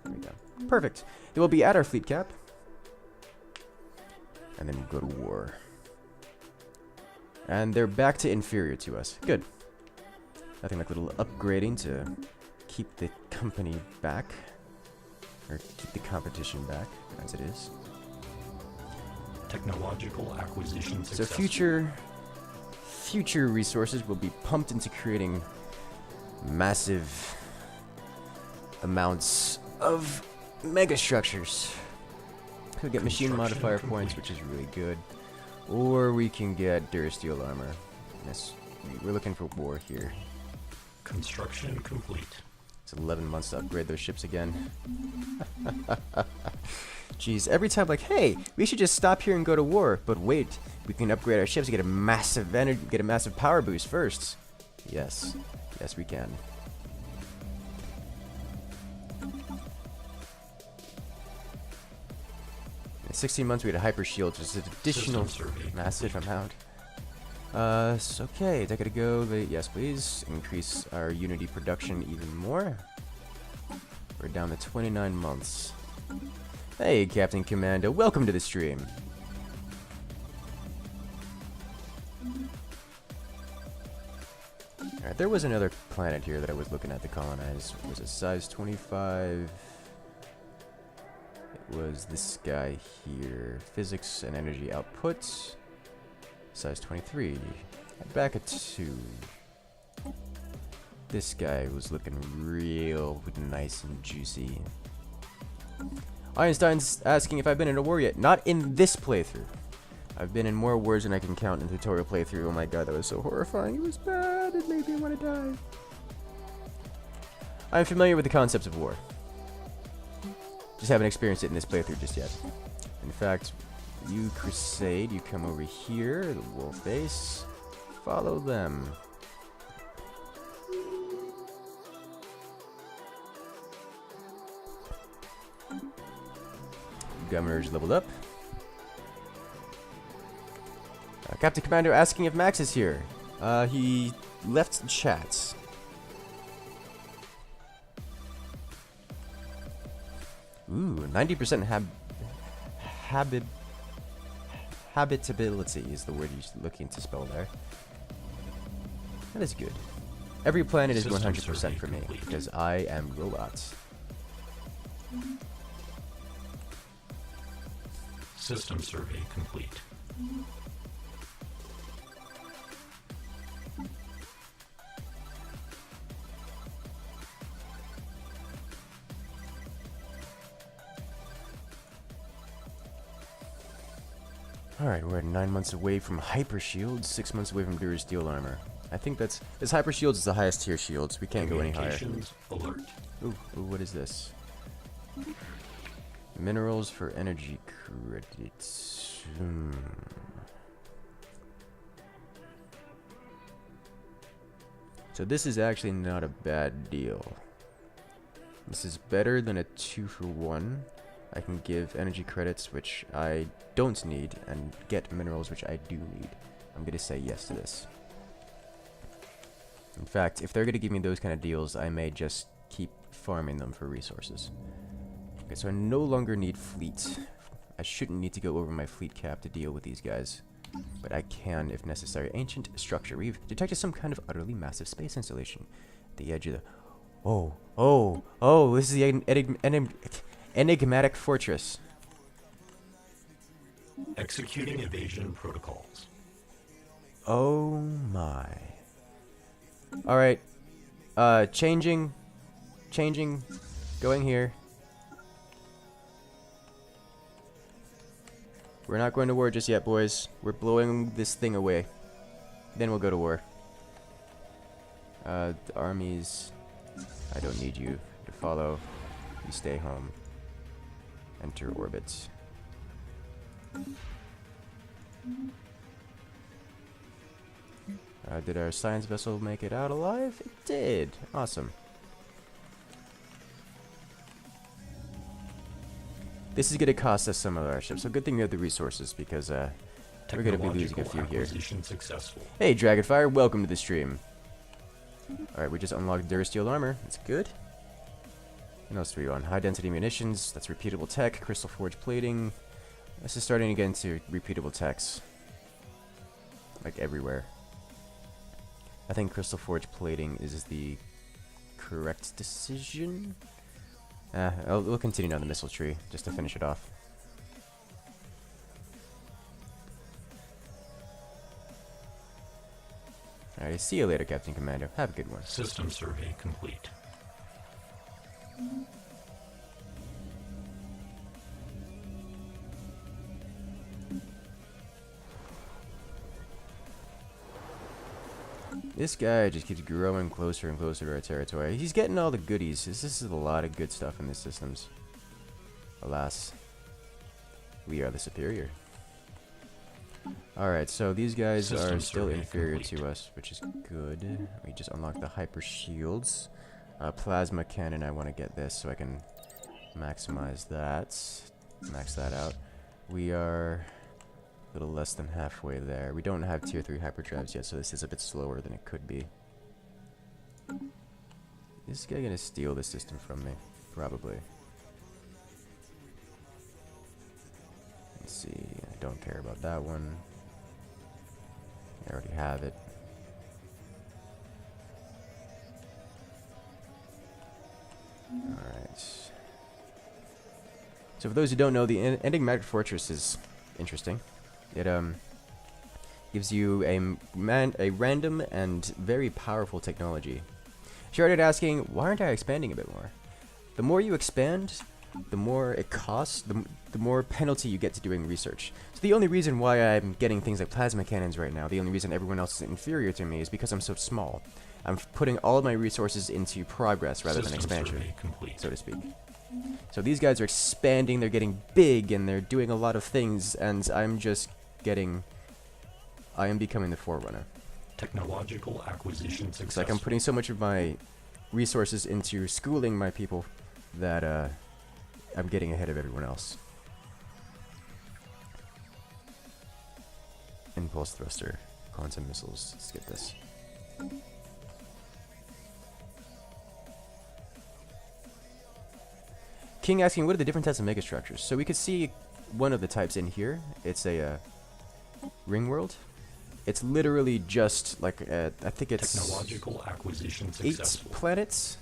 there we go. Perfect. They will be at our fleet cap. And then we'll go to war. And they're back to inferior to us. Good. Nothing like a little upgrading to keep the company back. Or keep the competition back, as it is. Technological acquisition So successful. future resources will be pumped into creating massive amounts of mega structures. We'll get machine Construction modifier complete. points, which is really good. Or we can get Durasteel armor. Yes, we're looking for war here. Construction complete. It's 11 months to upgrade those ships again. Jeez, every time like, hey, we should just stop here and go to war. But wait, we can upgrade our ships to get a massive energy, get a massive power boost first. Yes, yes we can. In 16 months we had a hyper shield, just an additional System survey massive complete. amount. So okay, that gotta go. Yes, please. Increase our Unity production even more. We're down to 29 months. Hey, Captain Commando, welcome to the stream. Alright, there was another planet here that I was looking at to colonize. It was a size 25. It was this guy here. Physics and energy output. Size 23. Back at 2. This guy was looking real nice and juicy. Einstein's asking if I've been in a war yet. Not in this playthrough. I've been in more wars than I can count in tutorial playthrough. Oh my god, that was so horrifying. It was bad. It made me want to die. I'm familiar with the concepts of war. Just haven't experienced it in this playthrough just yet. In fact, you Crusade, you come over here, the wolf base. Follow them. Governor's leveled up. Captain Commando asking if Max is here. He left chat. Ooh, 90% habitability is the word you're looking to spell there. That is good. Every planet is System 100% survey for me complete. because I am robots. System survey complete. Alright, we're at 9 months away from hyper shields, 6 months away from Dura steel armor. I think that's... This hyper shields is the highest tier shields. We can't go any higher. Alert. Ooh, what is this? Minerals for energy credits. So this is actually not a bad deal. This is better than a 2-for-1. I can give energy credits, which I don't need, and get minerals, which I do need. I'm gonna say yes to this. In fact, if they're gonna give me those kind of deals, I may just keep farming them for resources. Okay, so I no longer need fleet. I shouldn't need to go over my fleet cap to deal with these guys, but I can if necessary. Ancient structure. We've detected some kind of utterly massive space installation at the edge of the... Oh, this is the enigmatic fortress. Executing evasion protocols. Oh my. Alright. Changing. Going here. We're not going to war just yet, boys. We're blowing this thing away. Then we'll go to war. The armies... I don't need you to follow. You stay home. Enter orbit. Did our science vessel make it out alive? It did. Awesome. This is going to cost us some of our ships, so good thing we have the resources, because we're going to be losing a few here. Successful. Hey, Dragonfire, welcome to the stream. Alright, we just unlocked Durasteel armor. That's good. What else do we want? High density munitions. That's repeatable tech. Crystal forge plating. This is starting to get into repeatable techs. Like everywhere. I think crystal forge plating is the correct decision. We'll continue down the missile tree just to finish it off. Alright, see you later, Captain Commando. Have a good one. System survey complete. This guy just keeps growing closer and closer to our territory. He's getting all the goodies. This is a lot of good stuff in these systems. Alas, we are the superior. Alright, so these guys are still inferior to us, which is good. We just unlocked the hyper shields. Plasma cannon, I want to get this so I can maximize that. Max that out. We are a little less than halfway there. We don't have tier 3 hyperdrives yet, so this is a bit slower than it could be. Is this guy gonna steal the system from me? Probably. Let's see. I don't care about that one. I already have it. Alright. So for those who don't know, the enigmatic fortress is interesting. It gives you a random and very powerful technology. She started asking, why aren't I expanding a bit more? The more you expand, the more it costs, the more penalty you get to doing research. So the only reason why I'm getting things like plasma cannons right now, the only reason everyone else is inferior to me, is because I'm so small. I'm putting all of my resources into progress rather than expansion, so to speak. So these guys are expanding, they're getting big, and they're doing a lot of things, and I'm just getting... I am becoming the forerunner. Technological acquisition successful. It's like I'm putting so much of my resources into schooling my people that I'm getting ahead of everyone else. Impulse thruster, quantum missiles. Let's get this. King asking, what are the different types of megastructures? So we could see one of the types in here. It's a ring world. It's literally just like I think it's technological acquisition 8 successful. planets.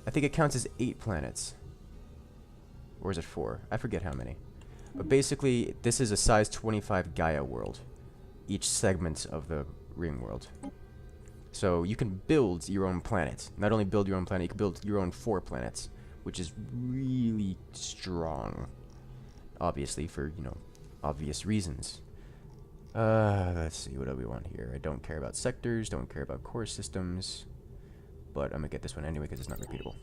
I think it counts as 8 planets. Or is it 4? I forget how many. But basically, this is a size 25 Gaia world. Each segment of the ring world. So you can build your own planet. Not only build your own planet, you can build your own 4 planets, which is really strong. Obviously, for, you know, obvious reasons. Let's see, what do we want here? I don't care about sectors, don't care about core systems, but I'm gonna get this one anyway because it's not repeatable.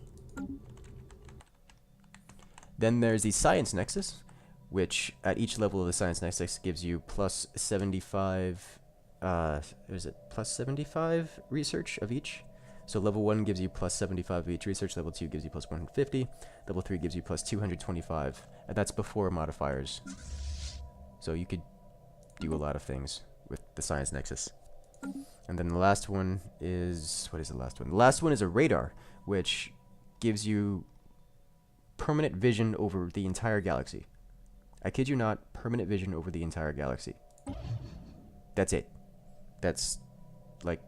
Then there's the Science Nexus, which at each level of the Science Nexus gives you plus 75, is it plus 75 research of each? So level 1 gives you plus 75 of each research, level 2 gives you plus 150, level 3 gives you plus 225, and that's before modifiers. So you could do a lot of things with the Science Nexus. And then the last one is, what is the last one? The last one is a radar, which gives you permanent vision over the entire galaxy. I kid you not, permanent vision over the entire galaxy. That's it. That's, like,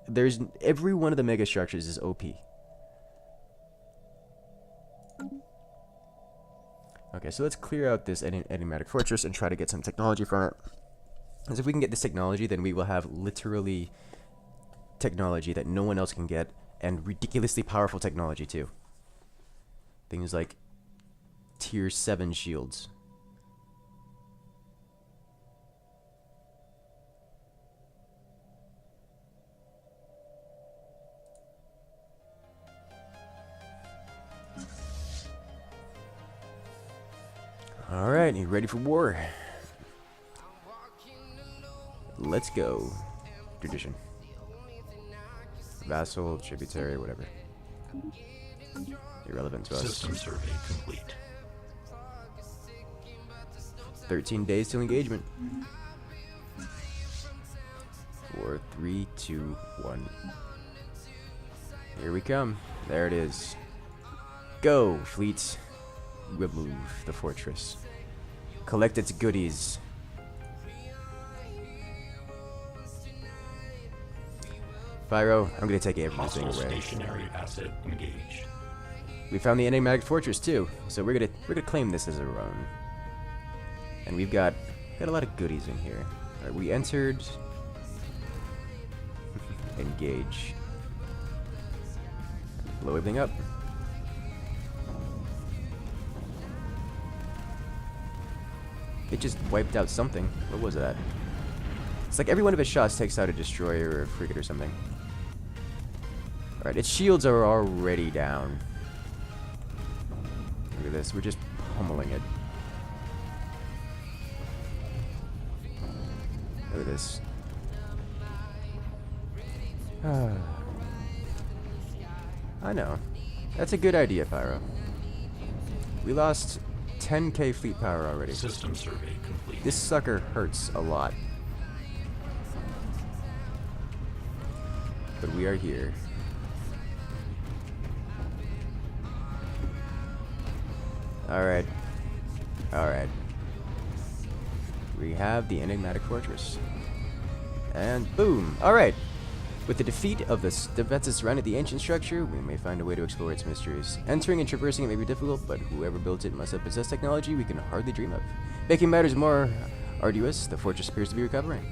there's, every one of the mega structures is OP. Okay, so let's clear out this enigmatic fortress and try to get some technology from it. Because if we can get this technology, then we will have literally technology that no one else can get, and ridiculously powerful technology too. Things like tier 7 shields. Alright, you ready for war? Let's go. Tradition. Vassal, tributary, whatever. Irrelevant to us. System survey complete. 13 days till engagement. 4, 3, 2, 1. Here we come. There it is. Go, fleet. Remove the fortress. Collect its goodies. Pyro, I'm gonna take everything Hostile away. stationary asset engaged. We found the enigmatic fortress too, so we're gonna claim this as our own. And we've got a lot of goodies in here. Alright, we entered. Engage. Blow everything up. It just wiped out something. What was that? It's like every one of its shots takes out a destroyer or a frigate or something. Alright, its shields are already down. Look at this, we're just pummeling it. Look at this. I know. That's a good idea, Pyro. We lost 10k fleet power already. System survey complete. This sucker hurts a lot. But we are here. Alright. Alright. We have the enigmatic fortress. And boom! Alright! With the defeat of the defenses surrounding the ancient structure, we may find a way to explore its mysteries. Entering and traversing it may be difficult, but whoever built it must have possessed technology we can hardly dream of. Making matters more arduous, the fortress appears to be recovering.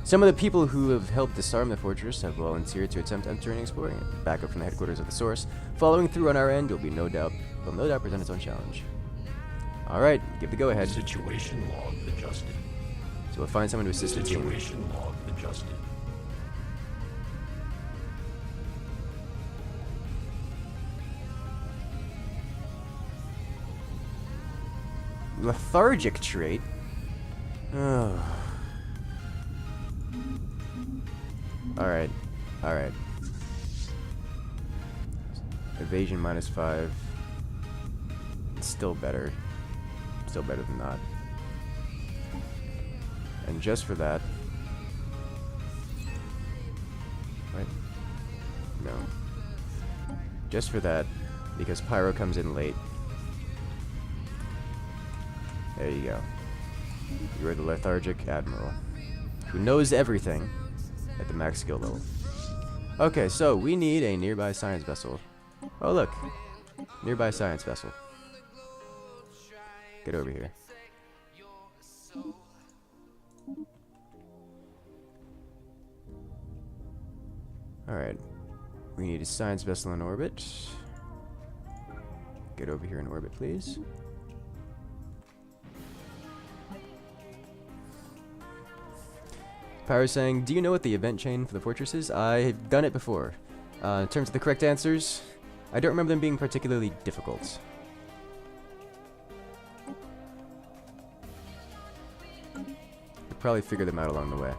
Some of the people who have helped disarm the fortress have volunteered to attempt entering and exploring it. Backup from the headquarters of the source. Following through on our end will no doubt present its own challenge. Alright, give the go-ahead. Situation log adjusted. So we'll find someone to assist the team. Situation log adjusted. Lethargic trait? Oh. Alright. Alright. Evasion -5. It's still better. Still better than not. And just for that... What? No. Just for that, because Pyro comes in late. There you go. You are the lethargic admiral, who knows everything at the max skill level. Okay, so we need a nearby science vessel. Oh look, nearby science vessel. Get over here. Alright, we need a science vessel in orbit. Get over here in orbit, please. Power saying, do you know what the event chain for the fortress is? I've done it before. In terms of the correct answers, I don't remember them being particularly difficult. You'll probably figure them out along the way.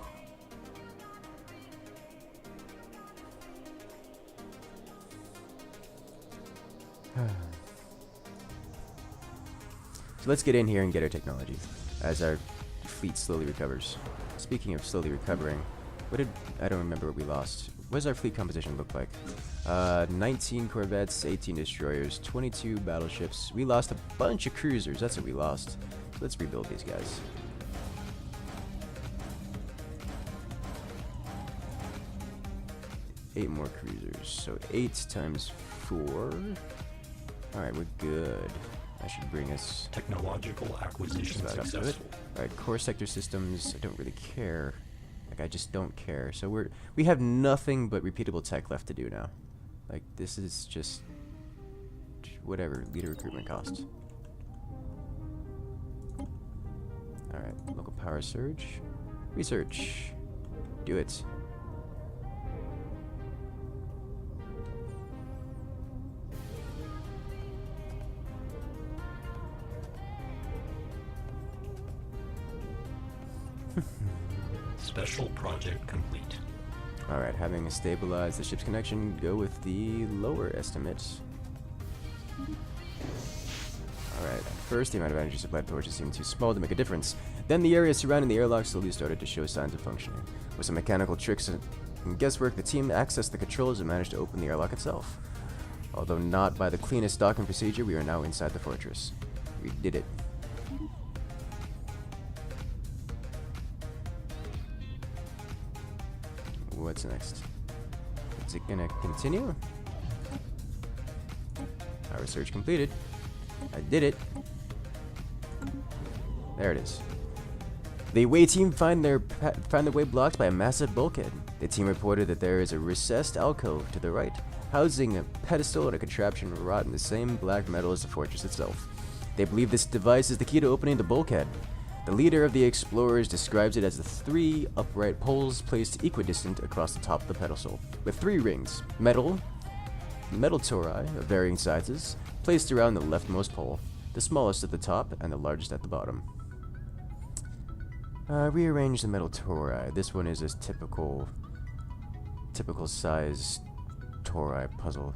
So let's get in here and get our technology as our fleet slowly recovers. Speaking of slowly recovering, I don't remember what we lost. What does our fleet composition look like? 19 corvettes, 18 destroyers, 22 battleships. We lost a bunch of cruisers. That's what we lost. So let's rebuild these guys. Eight more cruisers. So 8 times 4. Alright, we're good. That should bring us... Technological acquisition successful. Alright, core sector systems. I don't really care. Like, I just don't care. So we have nothing but repeatable tech left to do now. Like, this is just... whatever. Leader recruitment cost. Alright, local power surge. Research. Do it. Special project complete. Alright, having stabilized the ship's connection, go with the lower estimates. Alright, first the amount of energy supplied torches seemed too small to make a difference. Then the area surrounding the airlock slowly started to show signs of functioning. With some mechanical tricks and guesswork, the team accessed the controls and managed to open the airlock itself. Although not by the cleanest docking procedure, we are now inside the fortress. We did it. What's next? Is it gonna continue? Our research completed. I did it. There it is. The away team find their way blocked by a massive bulkhead. The team reported that there is a recessed alcove to the right, housing a pedestal and a contraption wrought in the same black metal as the fortress itself. They believe this device is the key to opening the bulkhead. The leader of the explorers describes it as the 3 upright poles placed equidistant across the top of the pedestal, with 3 rings, metal tori of varying sizes, placed around the leftmost pole, the smallest at the top and the largest at the bottom. Rearrange the metal tori. This one is a typical size tori puzzle.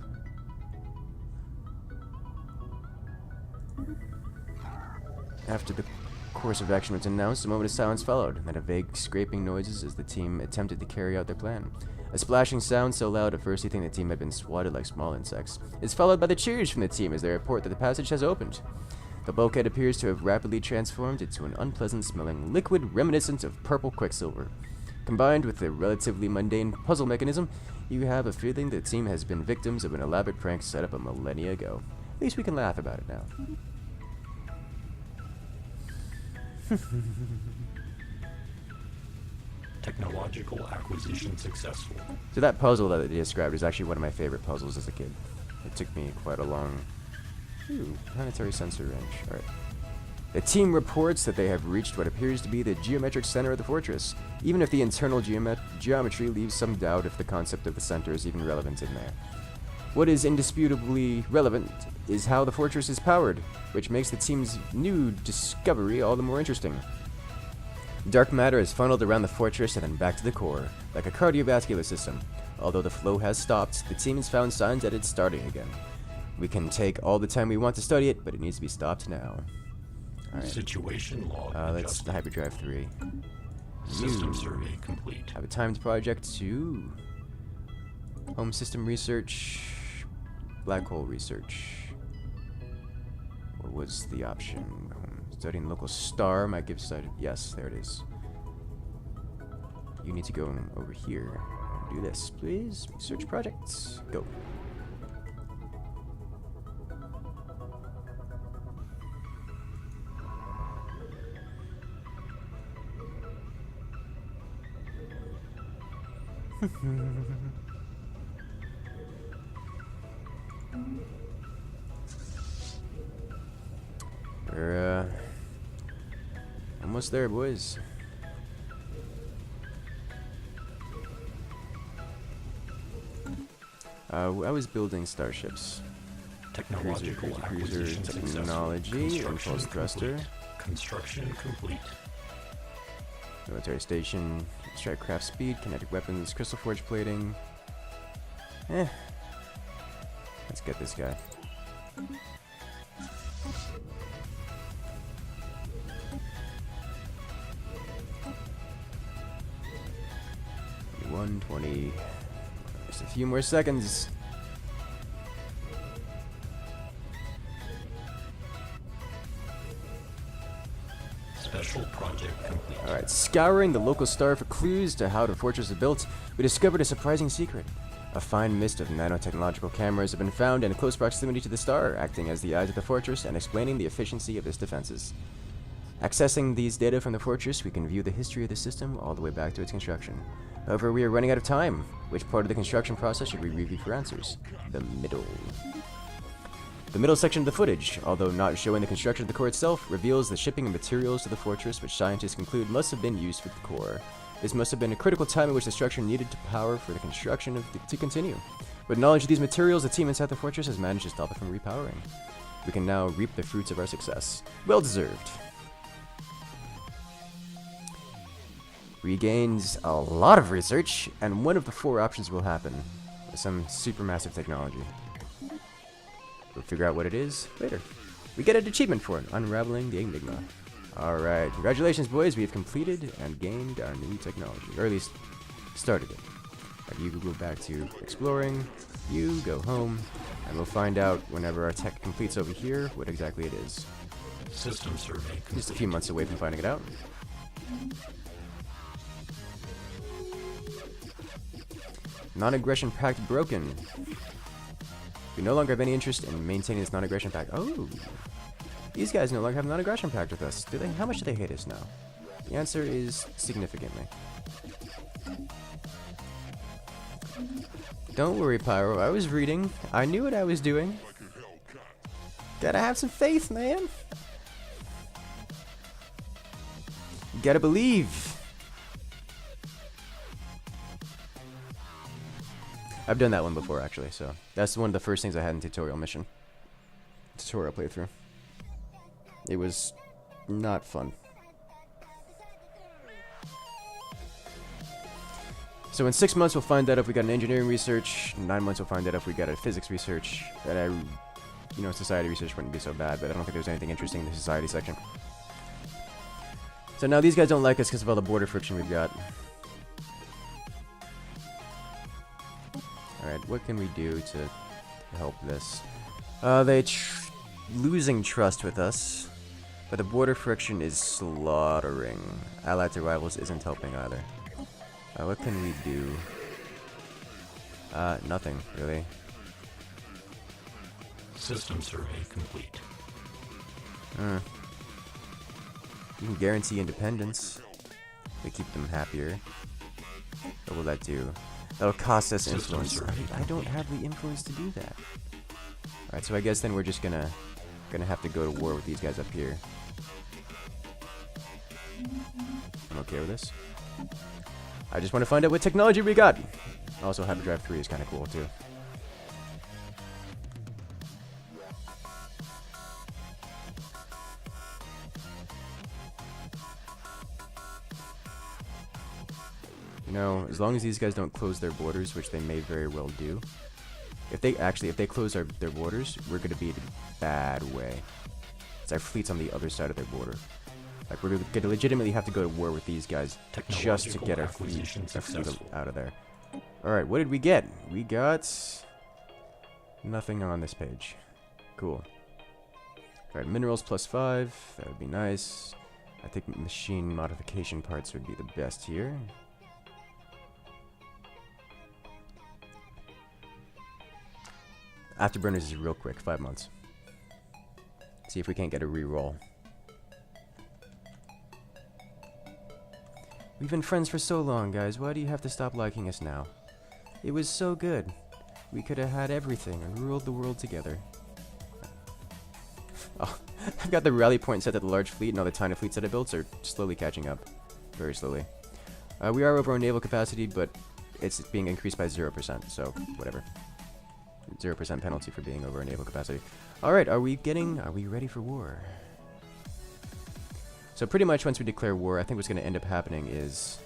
After the course of action was announced, a moment of silence followed, and a vague scraping noises as the team attempted to carry out their plan. A splashing sound so loud at first you think the team had been swatted like small insects is followed by the cheers from the team as they report that the passage has opened. The bulkhead appears to have rapidly transformed into an unpleasant-smelling liquid reminiscent of purple quicksilver. Combined with the relatively mundane puzzle mechanism, you have a feeling the team has been victims of an elaborate prank set up a millennia ago. At least we can laugh about it now. Technological acquisition successful. So that puzzle that they described is actually one of my favorite puzzles as a kid. It took me quite a long... planetary sensor range. Alright. The team reports that they have reached what appears to be the geometric center of the fortress, even if the internal geometry leaves some doubt if the concept of the center is even relevant in there. What is indisputably relevant is how the fortress is powered, which makes the team's new discovery all the more interesting. Dark matter is funneled around the fortress and then back to the core, like a cardiovascular system. Although the flow has stopped, the team has found signs that it's starting again. We can take all the time we want to study it, but it needs to be stopped now. Alright. Situation log Let's hyperdrive 3. System survey complete. Have a timed project to... home system research... black hole research. What was the option? Studying local star might give study. Yes, there it is. You need to go over here and do this, please. Research projects. Go. We're almost there, boys. I was building starships. Technological Cruiser acquisition technology, successful. impulse thruster. Complete. Construction complete. Military station, strike craft speed, kinetic weapons, crystal forge plating. Let's get this guy. $120. Just a few more seconds. Special project complete. Alright, scouring the local star for clues to how the fortress is built, we discovered a surprising secret. A fine mist of nanotechnological cameras have been found in close proximity to the star, acting as the eyes of the fortress and explaining the efficiency of its defenses. Accessing these data from the fortress, we can view the history of the system all the way back to its construction. However, we are running out of time. Which part of the construction process should we review for answers? The middle. The middle section of the footage, although not showing the construction of the core itself, reveals the shipping of materials to the fortress which scientists conclude must have been used for the core. This must have been a critical time in which the structure needed to power for the construction to continue. With knowledge of these materials, the team inside the fortress has managed to stop it from repowering. We can now reap the fruits of our success. Well deserved. Regains a lot of research, and one of the 4 options will happen. Some supermassive technology. We'll figure out what it is later. We get an achievement for it, Unraveling the Enigma. Alright, congratulations boys, we have completed and gained our new technology, or at least started it. Right, you go back to exploring, you go home, and we'll find out whenever our tech completes over here what exactly it is. System survey complete. Just a few months away from finding it out. Non-aggression pact broken. We no longer have any interest in maintaining this non-aggression pact. Oh, these guys no longer have a non-aggression pact with us. Do they? How much do they hate us now? The answer is significantly. Don't worry, Pyro. I was reading. I knew what I was doing. Gotta have some faith, man. Gotta believe. I've done that one before, actually, so that's one of the first things I had in tutorial playthrough. It was not fun. So in 6 months we'll find out if we got an engineering research. 9 months we'll find out if we got a physics research. And society research wouldn't be so bad, but I don't think there's anything interesting in the society section. So now these guys don't like us because of all the border friction we've got. Alright, what can we do to help this? They're losing trust with us, but the border friction is slaughtering. Allied to rivals isn't helping either. What can we do? Nothing, really. System survey complete. You can guarantee independence. We keep them happier. What will that do? That'll cost us influence. I don't have the influence to do that. Alright, so I guess then we're just gonna have to go to war with these guys up here. I'm okay with this. I just want to find out what technology we got. Also, Hyperdrive 3 is kind of cool too. As long as these guys don't close their borders, which they may very well do. If they close their borders, we're going to be in a bad way. It's our fleet's on the other side of their border. Like, we're going to legitimately have to go to war with these guys just to get our fleet out of there. Alright, what did we get? We got nothing on this page. Cool. Alright, minerals +5. That would be nice. I think machine modification parts would be the best here. Afterburners is real quick, 5 months. See if we can't get a reroll. We've been friends for so long, guys. Why do you have to stop liking us now? It was so good. We could have had everything and ruled the world together. Oh, I've got the rally point set to the large fleet, and all the tiny fleets that I built are slowly catching up. Very slowly. We are over our naval capacity, but it's being increased by 0%, so whatever. 0% penalty for being over naval capacity. Alright, are we ready for war? So pretty much once we declare war, I think what's going to end up happening is...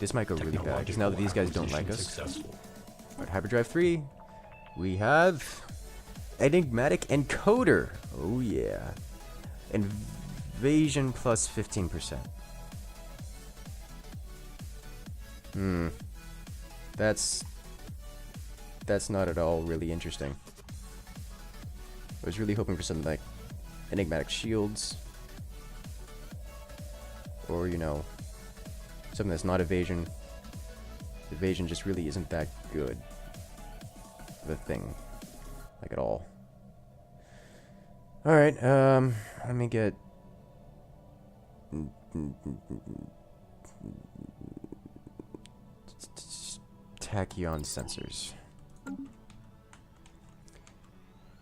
this might go really bad, because now that these guys don't like us. Successful. Alright, Hyperdrive 3. We have... Enigmatic Encoder. Oh yeah. Invasion plus 15%. That's not at all really interesting. I was really hoping for something like enigmatic shields, or you know, something that's not evasion. Evasion just really isn't that good of a thing, like at all. All right, let me get. Tachyon sensors.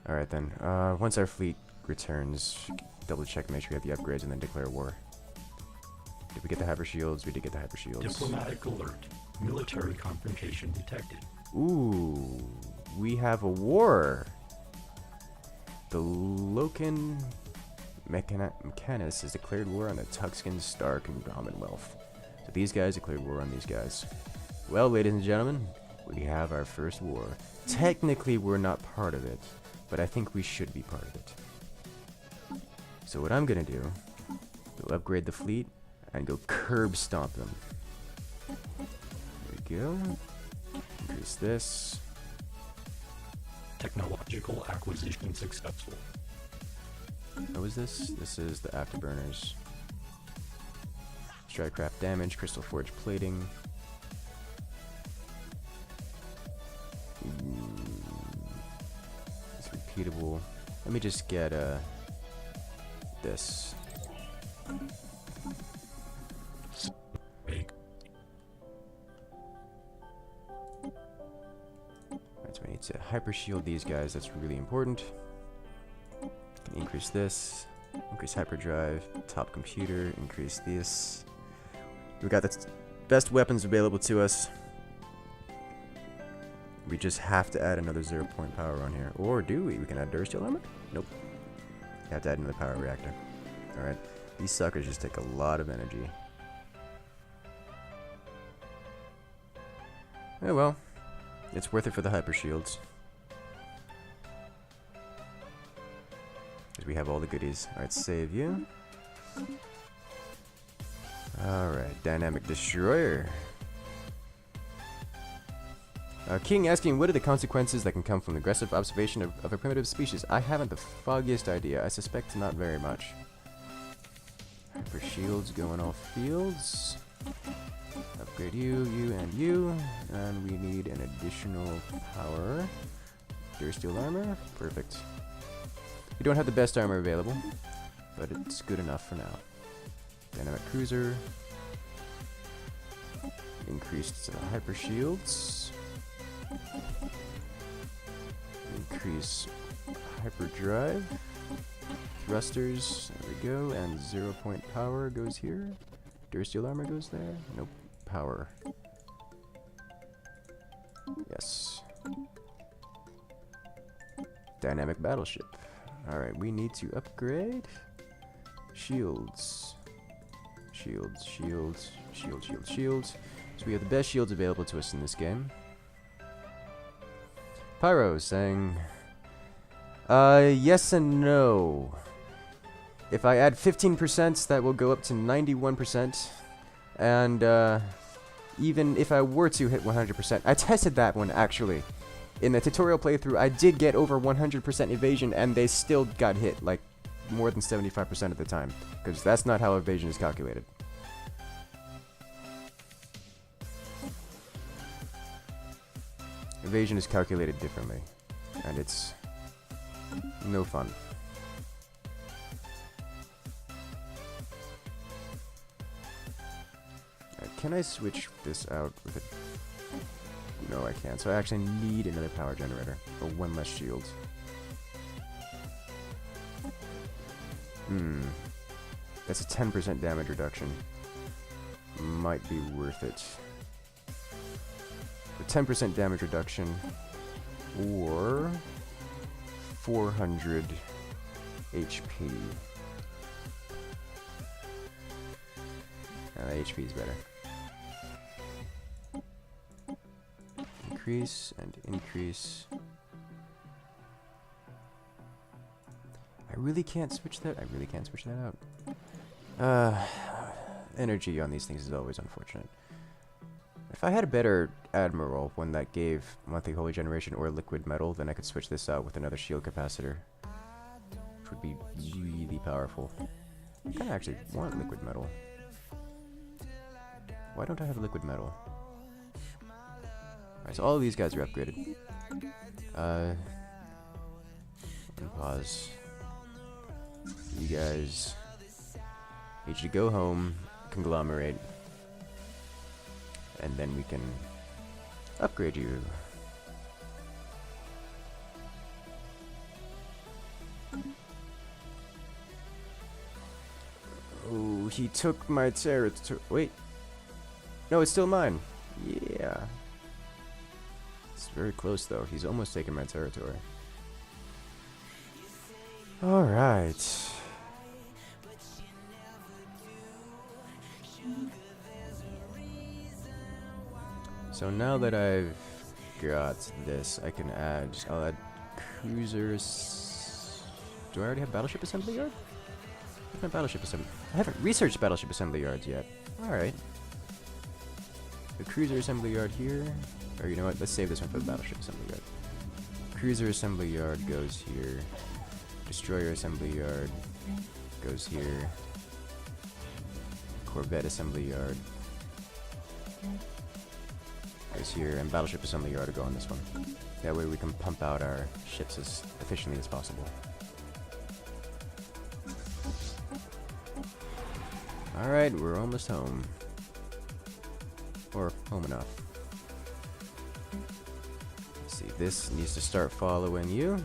Alright then, once our fleet returns, double check, make sure we have the upgrades, and then declare war. Did we get the hyper shields? We did get the hyper shields. Diplomatic alert. Military confrontation detected. Ooh, we have a war. The Loken Mechanus has declared war on the Tuxcan Star Commonwealth. So these guys declared war on these guys. Well, ladies and gentlemen, we have our first war. Technically, we're not part of it, but I think we should be part of it. So what I'm gonna do, we'll upgrade the fleet and go curb stomp them. There we go. Increase this. Technological acquisition successful. What was this? This is the afterburners. Strikecraft damage, crystal forge plating. It's repeatable. Let me just get this. Make. Alright, so I need to hyper shield these guys. That's really important. Can increase this. Increase hyperdrive. Top computer. Increase this. We got the best weapons available to us. We just have to add another 0-point power on here. Or do we? We can add Dursteel armor? Nope. You have to add another power reactor. Alright. These suckers just take a lot of energy. Oh well. It's worth it for the hyper shields. Because we have all the goodies. Alright, save you. Alright, Dynamic Destroyer. King asking, what are the consequences that can come from the aggressive observation of a primitive species? I haven't the foggiest idea. I suspect not very much. Hyper shields going all fields. Upgrade you, you, and you. And we need an additional power. Dursteel armor. Perfect. We don't have the best armor available, but it's good enough for now. Dynamic cruiser. Increased hyper shields. Increase hyperdrive. Thrusters. There we go. And 0-point power goes here. Dursteel armor goes there. Nope. Power. Yes. Dynamic battleship. Alright, we need to upgrade. Shields. Shields, shields, shields, shields, shields. So we have the best shields available to us in this game. Pyro saying, yes and no. If I add 15%, that will go up to 91%. And even if I were to hit 100%, I tested that one actually. In the tutorial playthrough, I did get over 100% evasion, and they still got hit, like, more than 75% of the time. Because that's not how evasion is calculated. Evasion is calculated differently, and it's no fun. Can I switch this out with it? No, I can't. So I actually need another power generator for one less shield. That's a 10% damage reduction. Might be worth it. a 10% damage reduction, or 400 HP. The HP is better. Increase and increase. I really can't switch that. I really can't switch that out. Energy on these things is always unfortunate. If I had a better Admiral, one that gave monthly holy generation or liquid metal, then I could switch this out with another shield capacitor, which would be really powerful. I kind of actually want liquid metal. Why don't I have liquid metal? Alright, so all of these guys are upgraded. Pause. You guys need you to go home, conglomerate, and then we can upgrade you. Oh, he took my territory. Wait. No, it's still mine. Yeah. It's very close, though. He's almost taken my territory. Alright. So now that I've got this, I can add... I'll add cruisers... Do I already have battleship assembly yard? Where's my battleship assembly? I haven't researched battleship assembly yards yet. Alright. The cruiser assembly yard here. Or you know what? Let's save this one for the battleship assembly yard. Cruiser assembly yard goes here. Destroyer assembly yard goes here. Corvette assembly yard goes here. And battleship assembly yard will go on this one. That way we can pump out our ships as efficiently as possible. Alright, we're almost home. Or home enough. Let's see, this needs to start following you.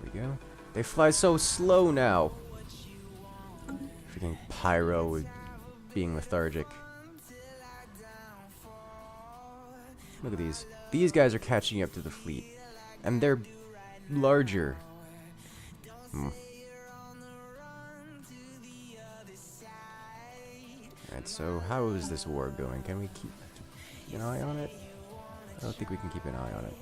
There we go. They fly so slow now. Freaking Pyro with being lethargic. Look at these. These guys are catching up to the fleet. And they're larger. Alright, so how is this war going? Can we keep an eye on it? I don't think we can keep an eye on it.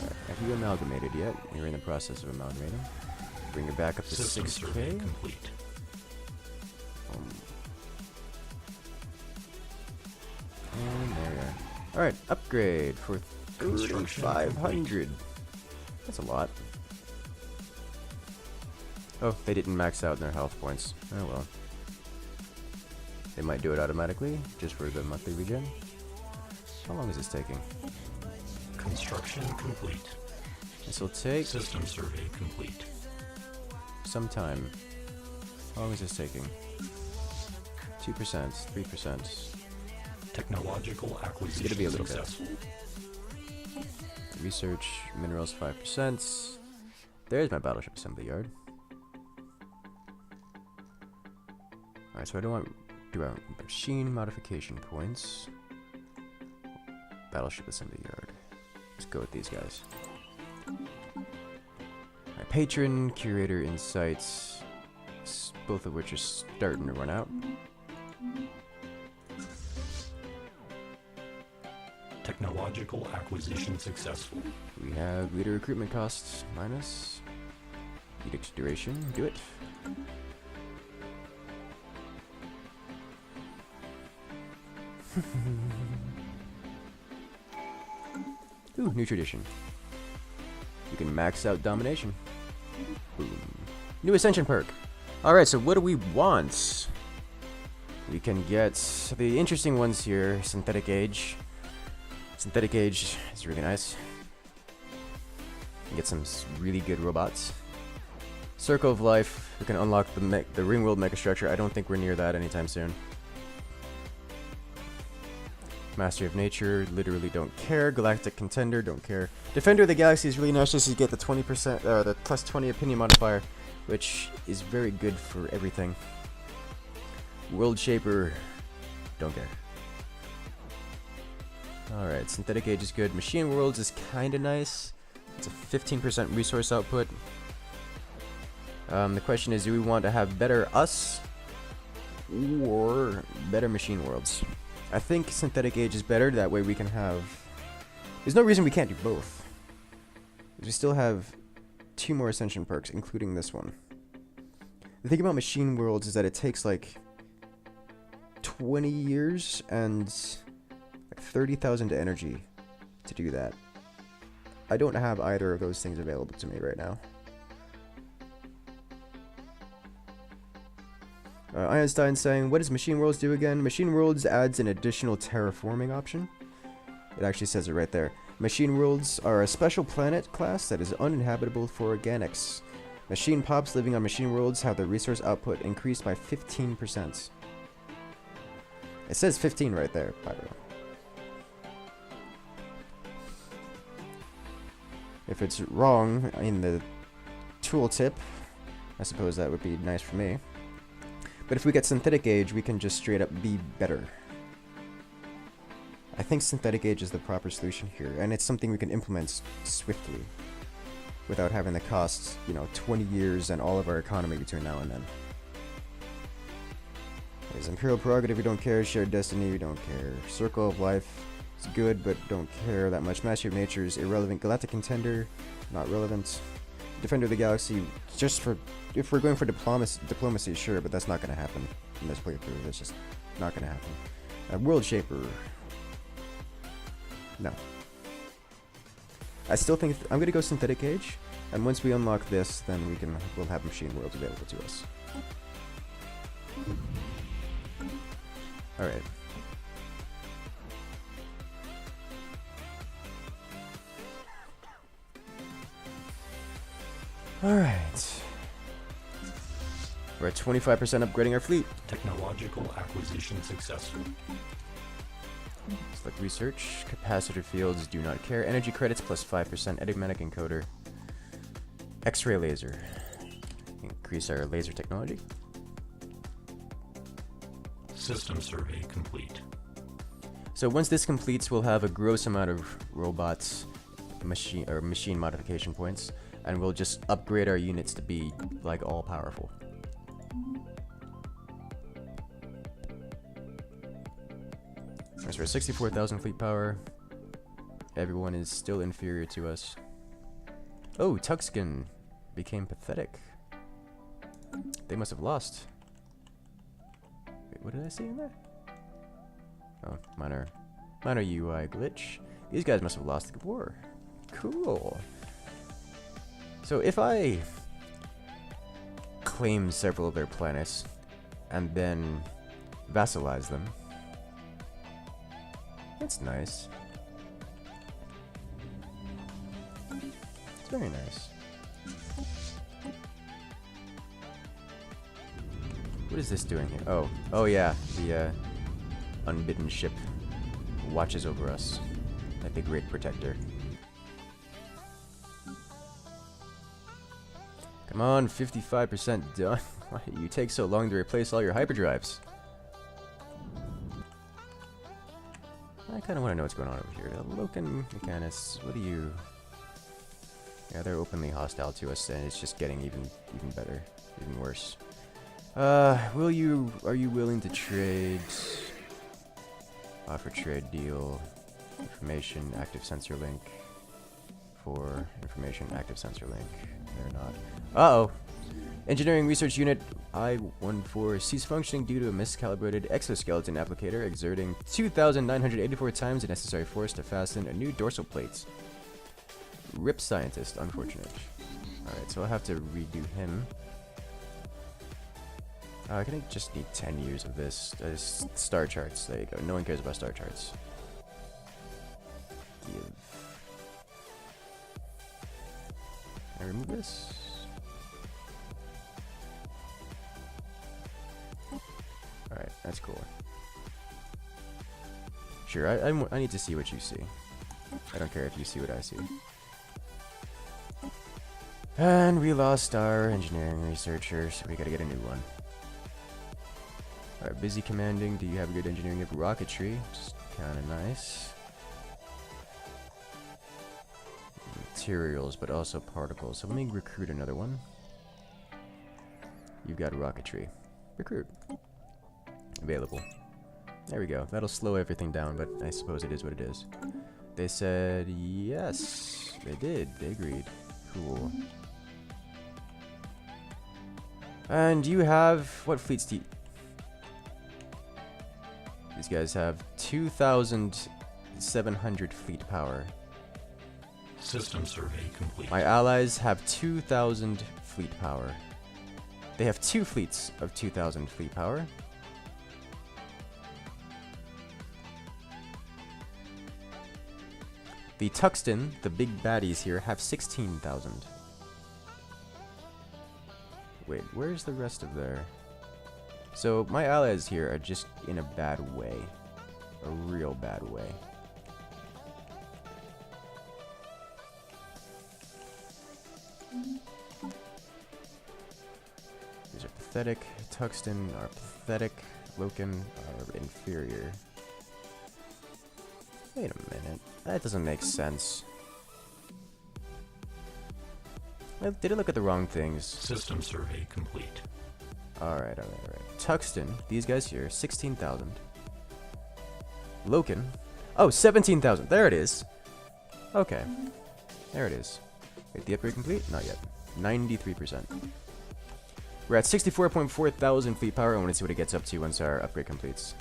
Right, have you amalgamated yet? You're in the process of amalgamating. Bring it back up to System 6K. complete. And there we are. Alright, upgrade for 3,500. That's a lot. Oh, they didn't max out their health points. Oh well. They might do it automatically, just for the monthly regen. How long is this taking? Construction complete. This will take System survey complete. some time. How long is this taking? 2%, 3%. Technological acquisition It'll be a little bit. successful. Research minerals 5%. There's my battleship assembly yard. Alright, so I don't want machine modification points. Battleship assembly yard. Let's go with these guys. Alright, patron, curator, insights, both of which are starting to run out. Technological acquisition successful. We have leader recruitment costs minus. Edict duration, do it. Ooh, new tradition. You can max out domination. Boom. New ascension perk. Alright, so what do we want? We can get the interesting ones here. Synthetic age. Synthetic age is really nice. Get some really good robots. Circle of Life. We can unlock the Ringworld megastructure. I don't think we're near that anytime soon. Mastery of Nature, literally don't care. Galactic Contender, don't care. Defender of the Galaxy is really nice just to get the 20%, the plus 20 opinion modifier. which is very good for everything. World Shaper, don't care. Alright, Synthetic Age is good. Machine Worlds is kinda nice. It's a 15% resource output. The question is, do we want to have better us or better Machine Worlds? I think Synthetic Age is better, that way we can have... There's no reason we can't do both. We still have 2 more Ascension perks, including this one. The thing about Machine Worlds is that it takes like 20 years and like 30,000 energy to do that. I don't have either of those things available to me right now. Einstein saying, what does Machine Worlds do again? Machine Worlds adds an additional terraforming option. It actually says it right there. Machine Worlds are a special planet class that is uninhabitable for organics. Machine pops living on Machine Worlds have their resource output increased by 15%. It says 15 right there, by the way. If it's wrong in the tooltip, I suppose that would be nice for me. But if we get Synthetic Age, we can just straight up be better. I think Synthetic Age is the proper solution here, and it's something we can implement swiftly without having to cost, 20 years and all of our economy between now and then. There's Imperial Prerogative, we don't care. Shared Destiny, we don't care. Circle of Life, it's good, but don't care that much. Mastery of Nature is irrelevant. Galactic Contender, not relevant. Defender of the Galaxy, just for... If we're going for diplomacy, sure, but that's not going to happen in this playthrough. It's just not going to happen. World Shaper. No. I still think I'm going to go Synthetic Age, and once we unlock this, then we'll have Machine Worlds available to us. Alright. Alright. We're at 25% upgrading our fleet. Technological acquisition successful. Select research. Capacitor fields, do not care. Energy credits plus 5%. Enigmatic encoder. X-ray laser. Increase our laser technology. System survey complete. So once this completes, we'll have a gross amount of robots, machine modification points, and we'll just upgrade our units to be like all powerful. So we're 64,000 fleet power. Everyone is still inferior to us. Oh, Tuxkin became pathetic. They must have lost. Wait, what did I see in there? Oh, minor UI glitch. These guys must have lost the war. Cool. So if I claim several of their planets and then vassalize them, that's nice. It's very nice. What is this doing here? Oh yeah, the unbidden ship watches over us like the great protector. Come on, 55% done. Why do you take so long to replace all your hyperdrives? I kind of want to know what's going on over here. The Loken mechanists, what do you... Yeah, they're openly hostile to us, and it's just getting even better, even worse. Are you willing to trade? Offer trade deal. Information, active sensor link. For information, active sensor link. They're not. Uh-oh! Engineering Research Unit I-14 ceased functioning due to a miscalibrated exoskeleton applicator exerting 2,984 times the necessary force to fasten a new dorsal plate. RIP scientist, unfortunate. Alright, so I'll have to redo him. I can just need 10 years of this. Star charts, there you go. No one cares about star charts. Give. Can I remove this? Alright, that's cool. Sure, I need to see what you see. I don't care if you see what I see. And we lost our engineering researcher, so we gotta get a new one. Alright, busy commanding. Do you have a good engineering? You have rocketry, which is kinda nice. Materials, but also particles. So let me recruit another one. You've got rocketry. Recruit. Available. There we go. That'll slow everything down, but I suppose it is what it is. They said yes. They did. They agreed. Cool. And you have... what fleets do you... These guys have 2,700 fleet power. System survey complete. My allies have 2,000 fleet power. They have 2 fleets of 2,000 fleet power. The Tuxton, the big baddies here, have 16,000. Wait, where's the rest of their... So, my allies here are just in a bad way. A real bad way. These are pathetic. Tuxton are pathetic. Loken are inferior. Wait a minute. That doesn't make sense. I didn't look at the wrong things. System survey complete. Alright. Tuxton, these guys here, 16,000. Loken. Oh, 17,000. There it is. Okay. There it is. Wait, the upgrade complete? Not yet. 93%. We're at 64.4 thousand fleet power. I want to see what it gets up to once our upgrade completes.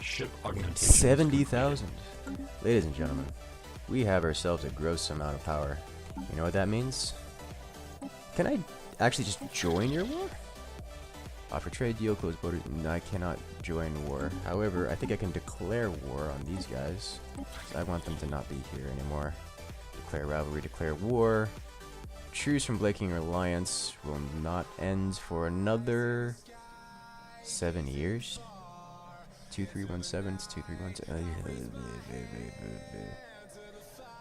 Ship augmentation. 70,000. Ladies and gentlemen, we have ourselves a gross amount of power. You know what that means? Can I actually just join your war? Offer trade deal, close borders. No, I cannot join war. However, I think I can declare war on these guys. So I want them to not be here anymore. Declare rivalry, declare war. Truce from breaking alliance will not end for another 7 years. 2317 to 2317.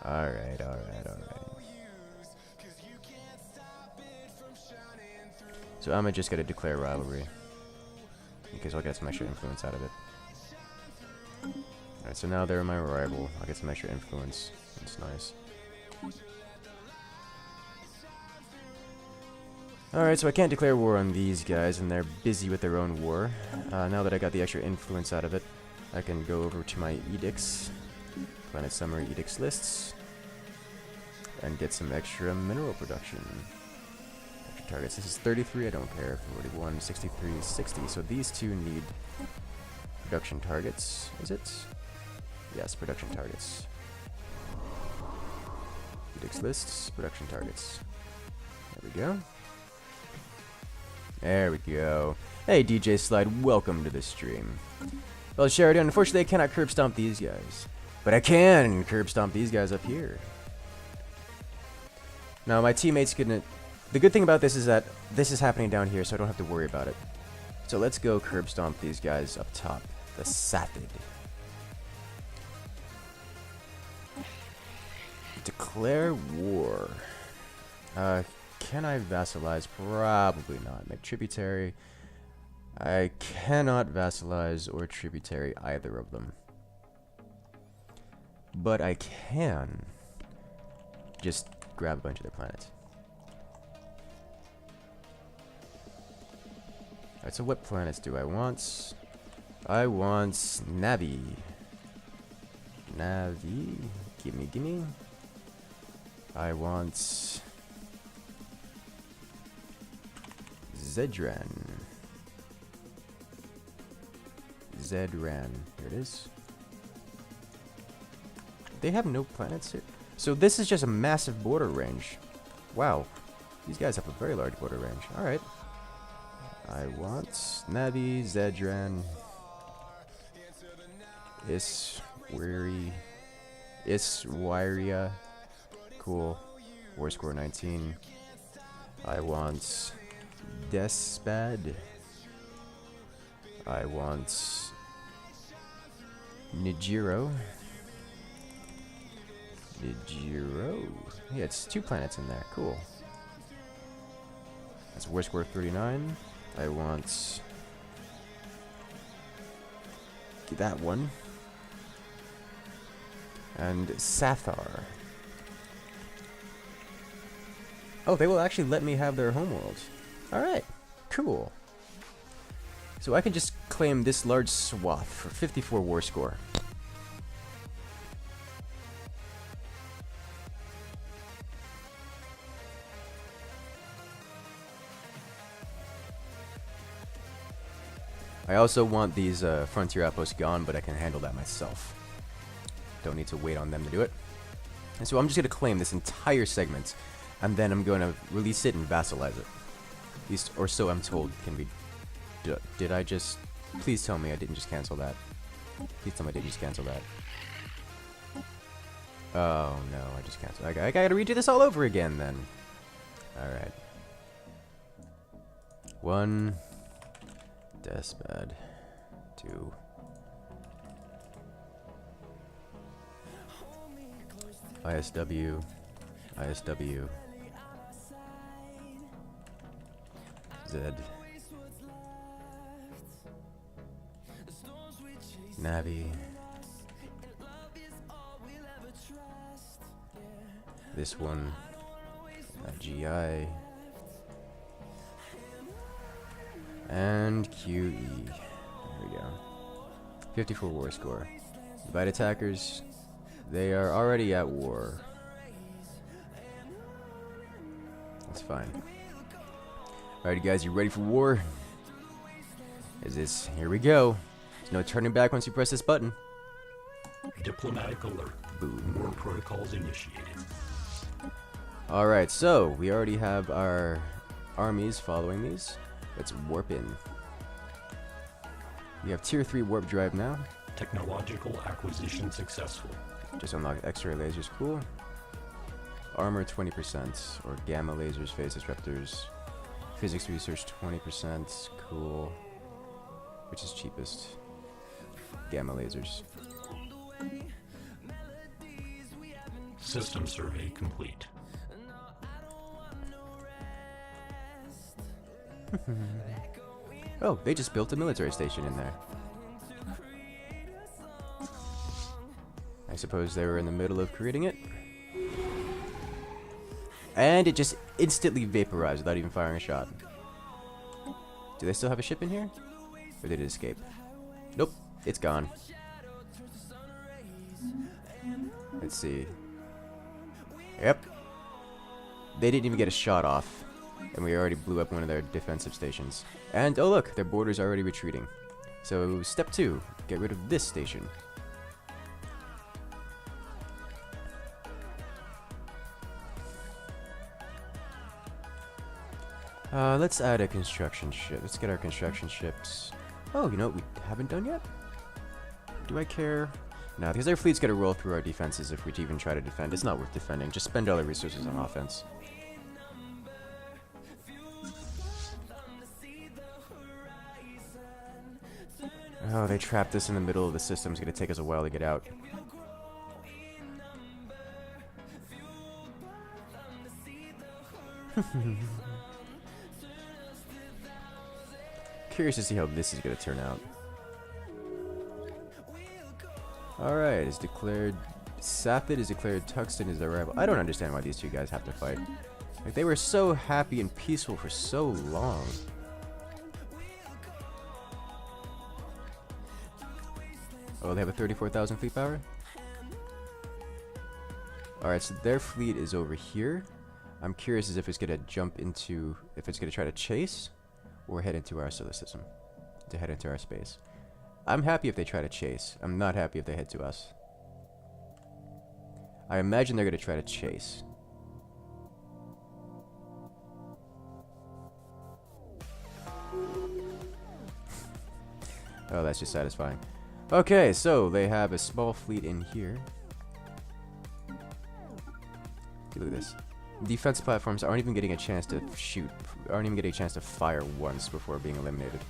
Alright. So I'm just gonna declare rivalry. Because I'll get some extra influence out of it. Alright, so now they're my rival. I'll get some extra influence. That's nice. Alright, so I can't declare war on these guys, and they're busy with their own war. Now that I got the extra influence out of it, I can go over to my edicts, planet summary edicts lists, and get some extra mineral production. Extra targets. This is 33, I don't care. 41, 63, 60. So these two need production targets, is it? Yes, production targets. Edicts lists, production targets. There we go. There we go. Hey, DJ Slide, welcome to the stream. Well, Sheridan, unfortunately I cannot curb stomp these guys. But I can curb stomp these guys up here. Now, my teammates gonna... The good thing about this is that this is happening down here, so I don't have to worry about it. So let's go curb stomp these guys up top. The Sathid. Declare war. Can I vassalize? Probably not. Make tributary. I cannot vassalize or tributary either of them. But I can just grab a bunch of their planets. Alright, so what planets do I want? I want Navi. Navi. Gimme. I want Zedran. Here it is. They have no planets here. So this is just a massive border range. Wow. These guys have a very large border range. Alright. I want Navi, Zedran, Iswiria. Cool. War score 19. I want Despad. I want Nijiro. Yeah, it's 2 planets in there. Cool. That's war score 39. I want that one. And Sathar. Oh, they will actually let me have their homeworld. Alright, cool. So I can just claim this large swath for 54 war score. I also want these frontier outposts gone, but I can handle that myself. Don't need to wait on them to do it. And so I'm just going to claim this entire segment, and then I'm going to release it and vassalize it. At least, or so I'm told can be... Did I just... Please tell me I didn't just cancel that. Please tell me I didn't just cancel that. Oh no, I just canceled. I gotta redo this all over again then. Alright. 1... Despad. 2... ISW, ISW, Z, Navi, this one, GI, and QE. There we go. 54 war score. Divide attackers. They are already at war. That's fine. Alright guys, you ready for war? Here we go. There's no turning back once you press this button. Diplomatic alert. Boom. War protocols initiated. Alright, so we already have our armies following these. Let's warp in. We have tier 3 warp drive now. Technological acquisition successful. Just unlock X-ray lasers, cool. Armor 20%, or gamma lasers, phase disruptors. Physics research 20%, cool. Which is cheapest? Gamma lasers. System survey complete. Oh, they just built a military station in there. I suppose they were in the middle of creating it. And it just instantly vaporized without even firing a shot. Do they still have a ship in here? Or did it escape? Nope, it's gone. Let's see. Yep. They didn't even get a shot off. And we already blew up one of their defensive stations. And oh look, their border's already retreating. So step 2, get rid of this station. Let's add a construction ship. Let's get our construction ships. Oh, you know what we haven't done yet? Do I care? No, because their fleet's gonna roll through our defenses if we even try to defend. It's not worth defending. Just spend all the resources on offense. Oh, they trapped us in the middle of the system. It's gonna take us a while to get out. Curious to see how this is gonna turn out. Alright, it's declared... Sathid is declared Tuxton is their rival. I don't understand why these two guys have to fight. Like, they were so happy and peaceful for so long. Oh, they have a 34,000 fleet power? Alright, so their fleet is over here. I'm curious as if it's gonna jump into... If it's gonna try to chase, or head into our solar system. To head into our space. I'm happy if they try to chase. I'm not happy if they head to us. I imagine they're gonna try to chase. Oh, that's just satisfying. Okay, so they have a small fleet in here. Look at this. Defense platforms aren't even getting a chance to shoot. Aren't even getting a chance to fire once before being eliminated.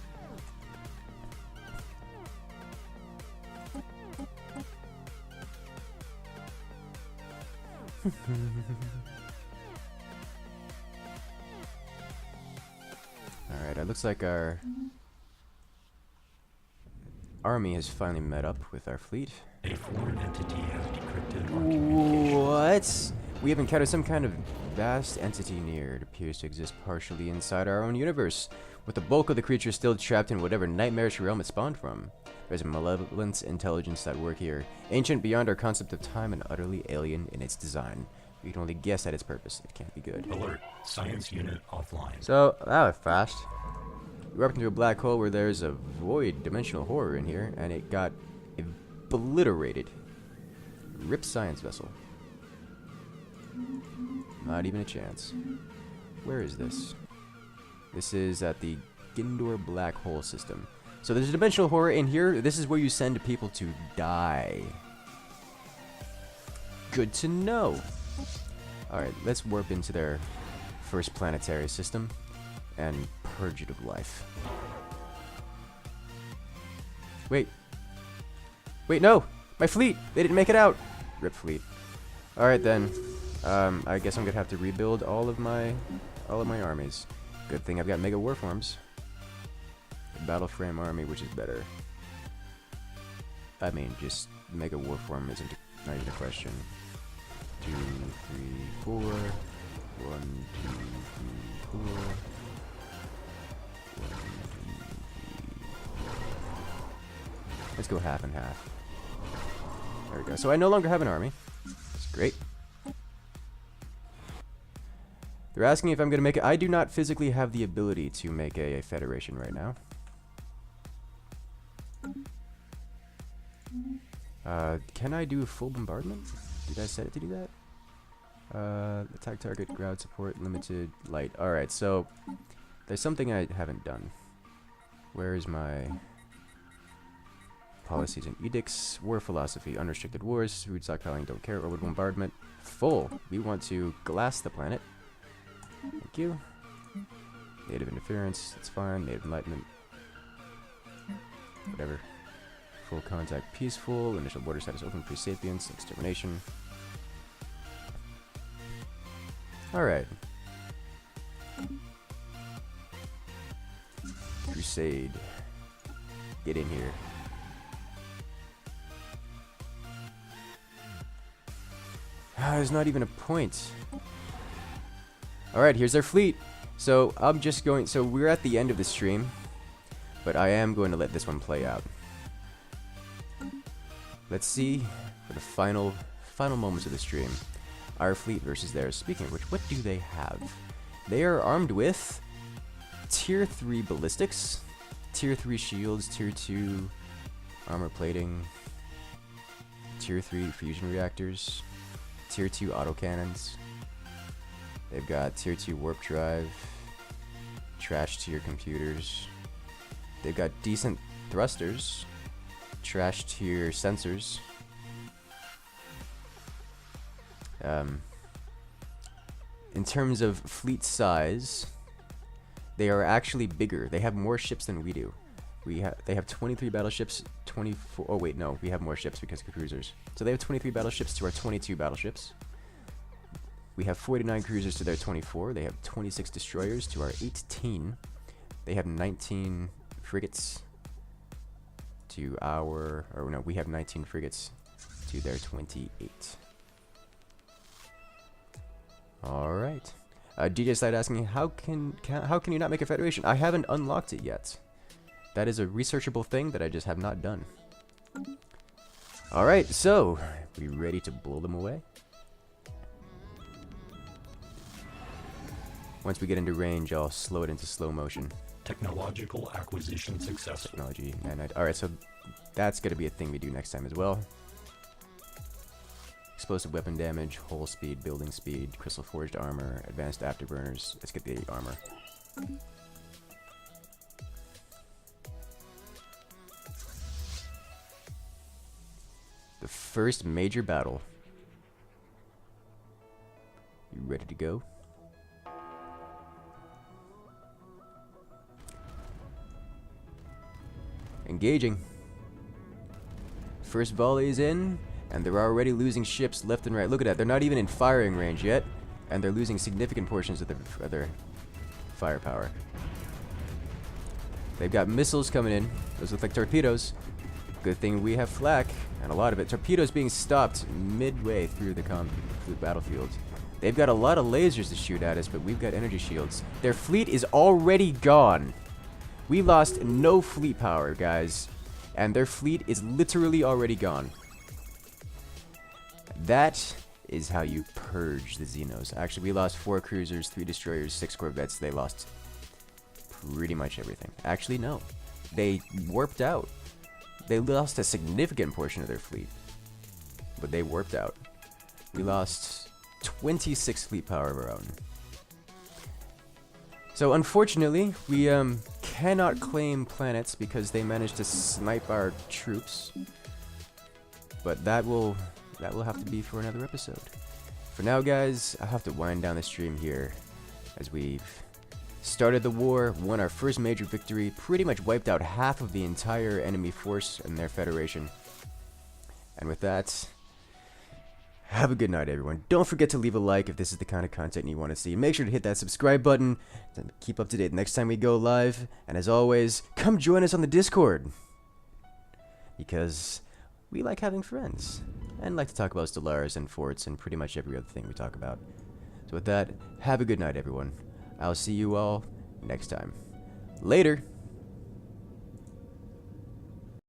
Alright, it looks like our army has finally met up with our fleet. A foreign entity has decrypted our communications. What? We have encountered some kind of vast entity near. It appears to exist partially inside our own universe, with the bulk of the creatures still trapped in whatever nightmarish realm it spawned from. There's a malevolent intelligence at work here, ancient beyond our concept of time and utterly alien in its design. We can only guess at its purpose. It can't be good. Alert. Science unit offline. So, that was fast. We're up into a black hole where there's a void dimensional horror in here, and it got obliterated. RIP science vessel. Not even a chance. Where is this? This is at the Gindor black hole system. So there's a dimensional horror in here. This is where you send people to die. Good to know. Alright, let's warp into their first planetary system and purge it of life. Wait. Wait, no! My fleet! They didn't make it out! RIP fleet. Alright then. I guess I'm gonna have to rebuild all of my armies. Good thing I've got Mega Warforms. Battle Frame Army, which is better. I mean, just Mega Warform isn't not even a question. 2, 3, 4. 1, 2, 3, 4. 1, 2, 3, 4. Let's go half and half. There we go. So I no longer have an army. That's great. They're asking if I'm going to make it. I do not physically have the ability to make a federation right now. Can I do a full bombardment? Did I set it to do that? Attack target, ground support, limited, light. Alright, so there's something I haven't done. Where is my policies and edicts? War philosophy, unrestricted wars, food stockpiling, don't care, orbital bombardment, full. We want to glass the planet. Thank you. Native interference, that's fine. Native enlightenment. Whatever. Full contact, peaceful. Initial border status open, pre-sapience, extermination. Alright. Crusade. Get in here. There's not even a point. Alright, here's our fleet. So, I'm just going... So, we're at the end of the stream. But I am going to let this one play out. Let's see, for the final moments of the stream, our fleet versus theirs. Speaking of which, what do they have? They are armed with Tier 3 ballistics, Tier 3 shields, Tier 2 armor plating, Tier 3 fusion reactors, Tier 2 autocannons. They've got Tier 2 warp drive, trash tier computers. They've got decent thrusters, trash tier sensors. In terms of fleet size, they are actually bigger. They have more ships than we do. They have 23 battleships, 24. Oh wait, no, we have more ships because of cruisers. So they have 23 battleships to our 22 battleships. We have 49 cruisers to their 24. They have 26 destroyers to our 18. They have 19 frigates to our, or no, we have 19 frigates to their 28. All right. DJ Slide asking, how can you not make a federation? I haven't unlocked it yet. That is a researchable thing that I just have not done. All right, so we ready to blow them away? Once we get into range, I'll slow it into slow motion. Technological acquisition successful. Technology, and all right, so that's gonna be a thing we do next time as well. Explosive weapon damage, hull speed, building speed, crystal forged armor, advanced afterburners. Let's get the armor. The first major battle. You ready to go? Engaging. First volley is in, And they're already losing ships left and right. Look at that. They're not even in firing range yet. And they're losing significant portions of their firepower. They've got missiles coming in. Those look like torpedoes. Good thing we have flak. And a lot of it. Torpedoes being stopped midway through the battlefield. They've got a lot of lasers to shoot at us, but we've got energy shields. Their fleet is already gone. We lost no fleet power, guys. And their fleet is literally already gone. That is how you purge the Xenos. Actually, we lost 4 cruisers, 3 destroyers, 6 corvettes. They lost pretty much everything. Actually, no. They warped out. They lost a significant portion of their fleet. But they warped out. We lost 26 fleet power of our own. So unfortunately, we cannot claim planets because they managed to snipe our troops. But that will have to be for another episode. For now, guys, I'll have to wind down the stream here as we've started the war, won our first major victory, pretty much wiped out half of the entire enemy force and their federation. And with that, have a good night, everyone. Don't forget to leave a like if this is the kind of content you want to see. Make sure to hit that subscribe button to keep up to date next time we go live. And as always, come join us on the Discord, because we like having friends and like to talk about Stellaris and forts and pretty much every other thing we talk about. So with that, have a good night, everyone. I'll see you all next time. Later!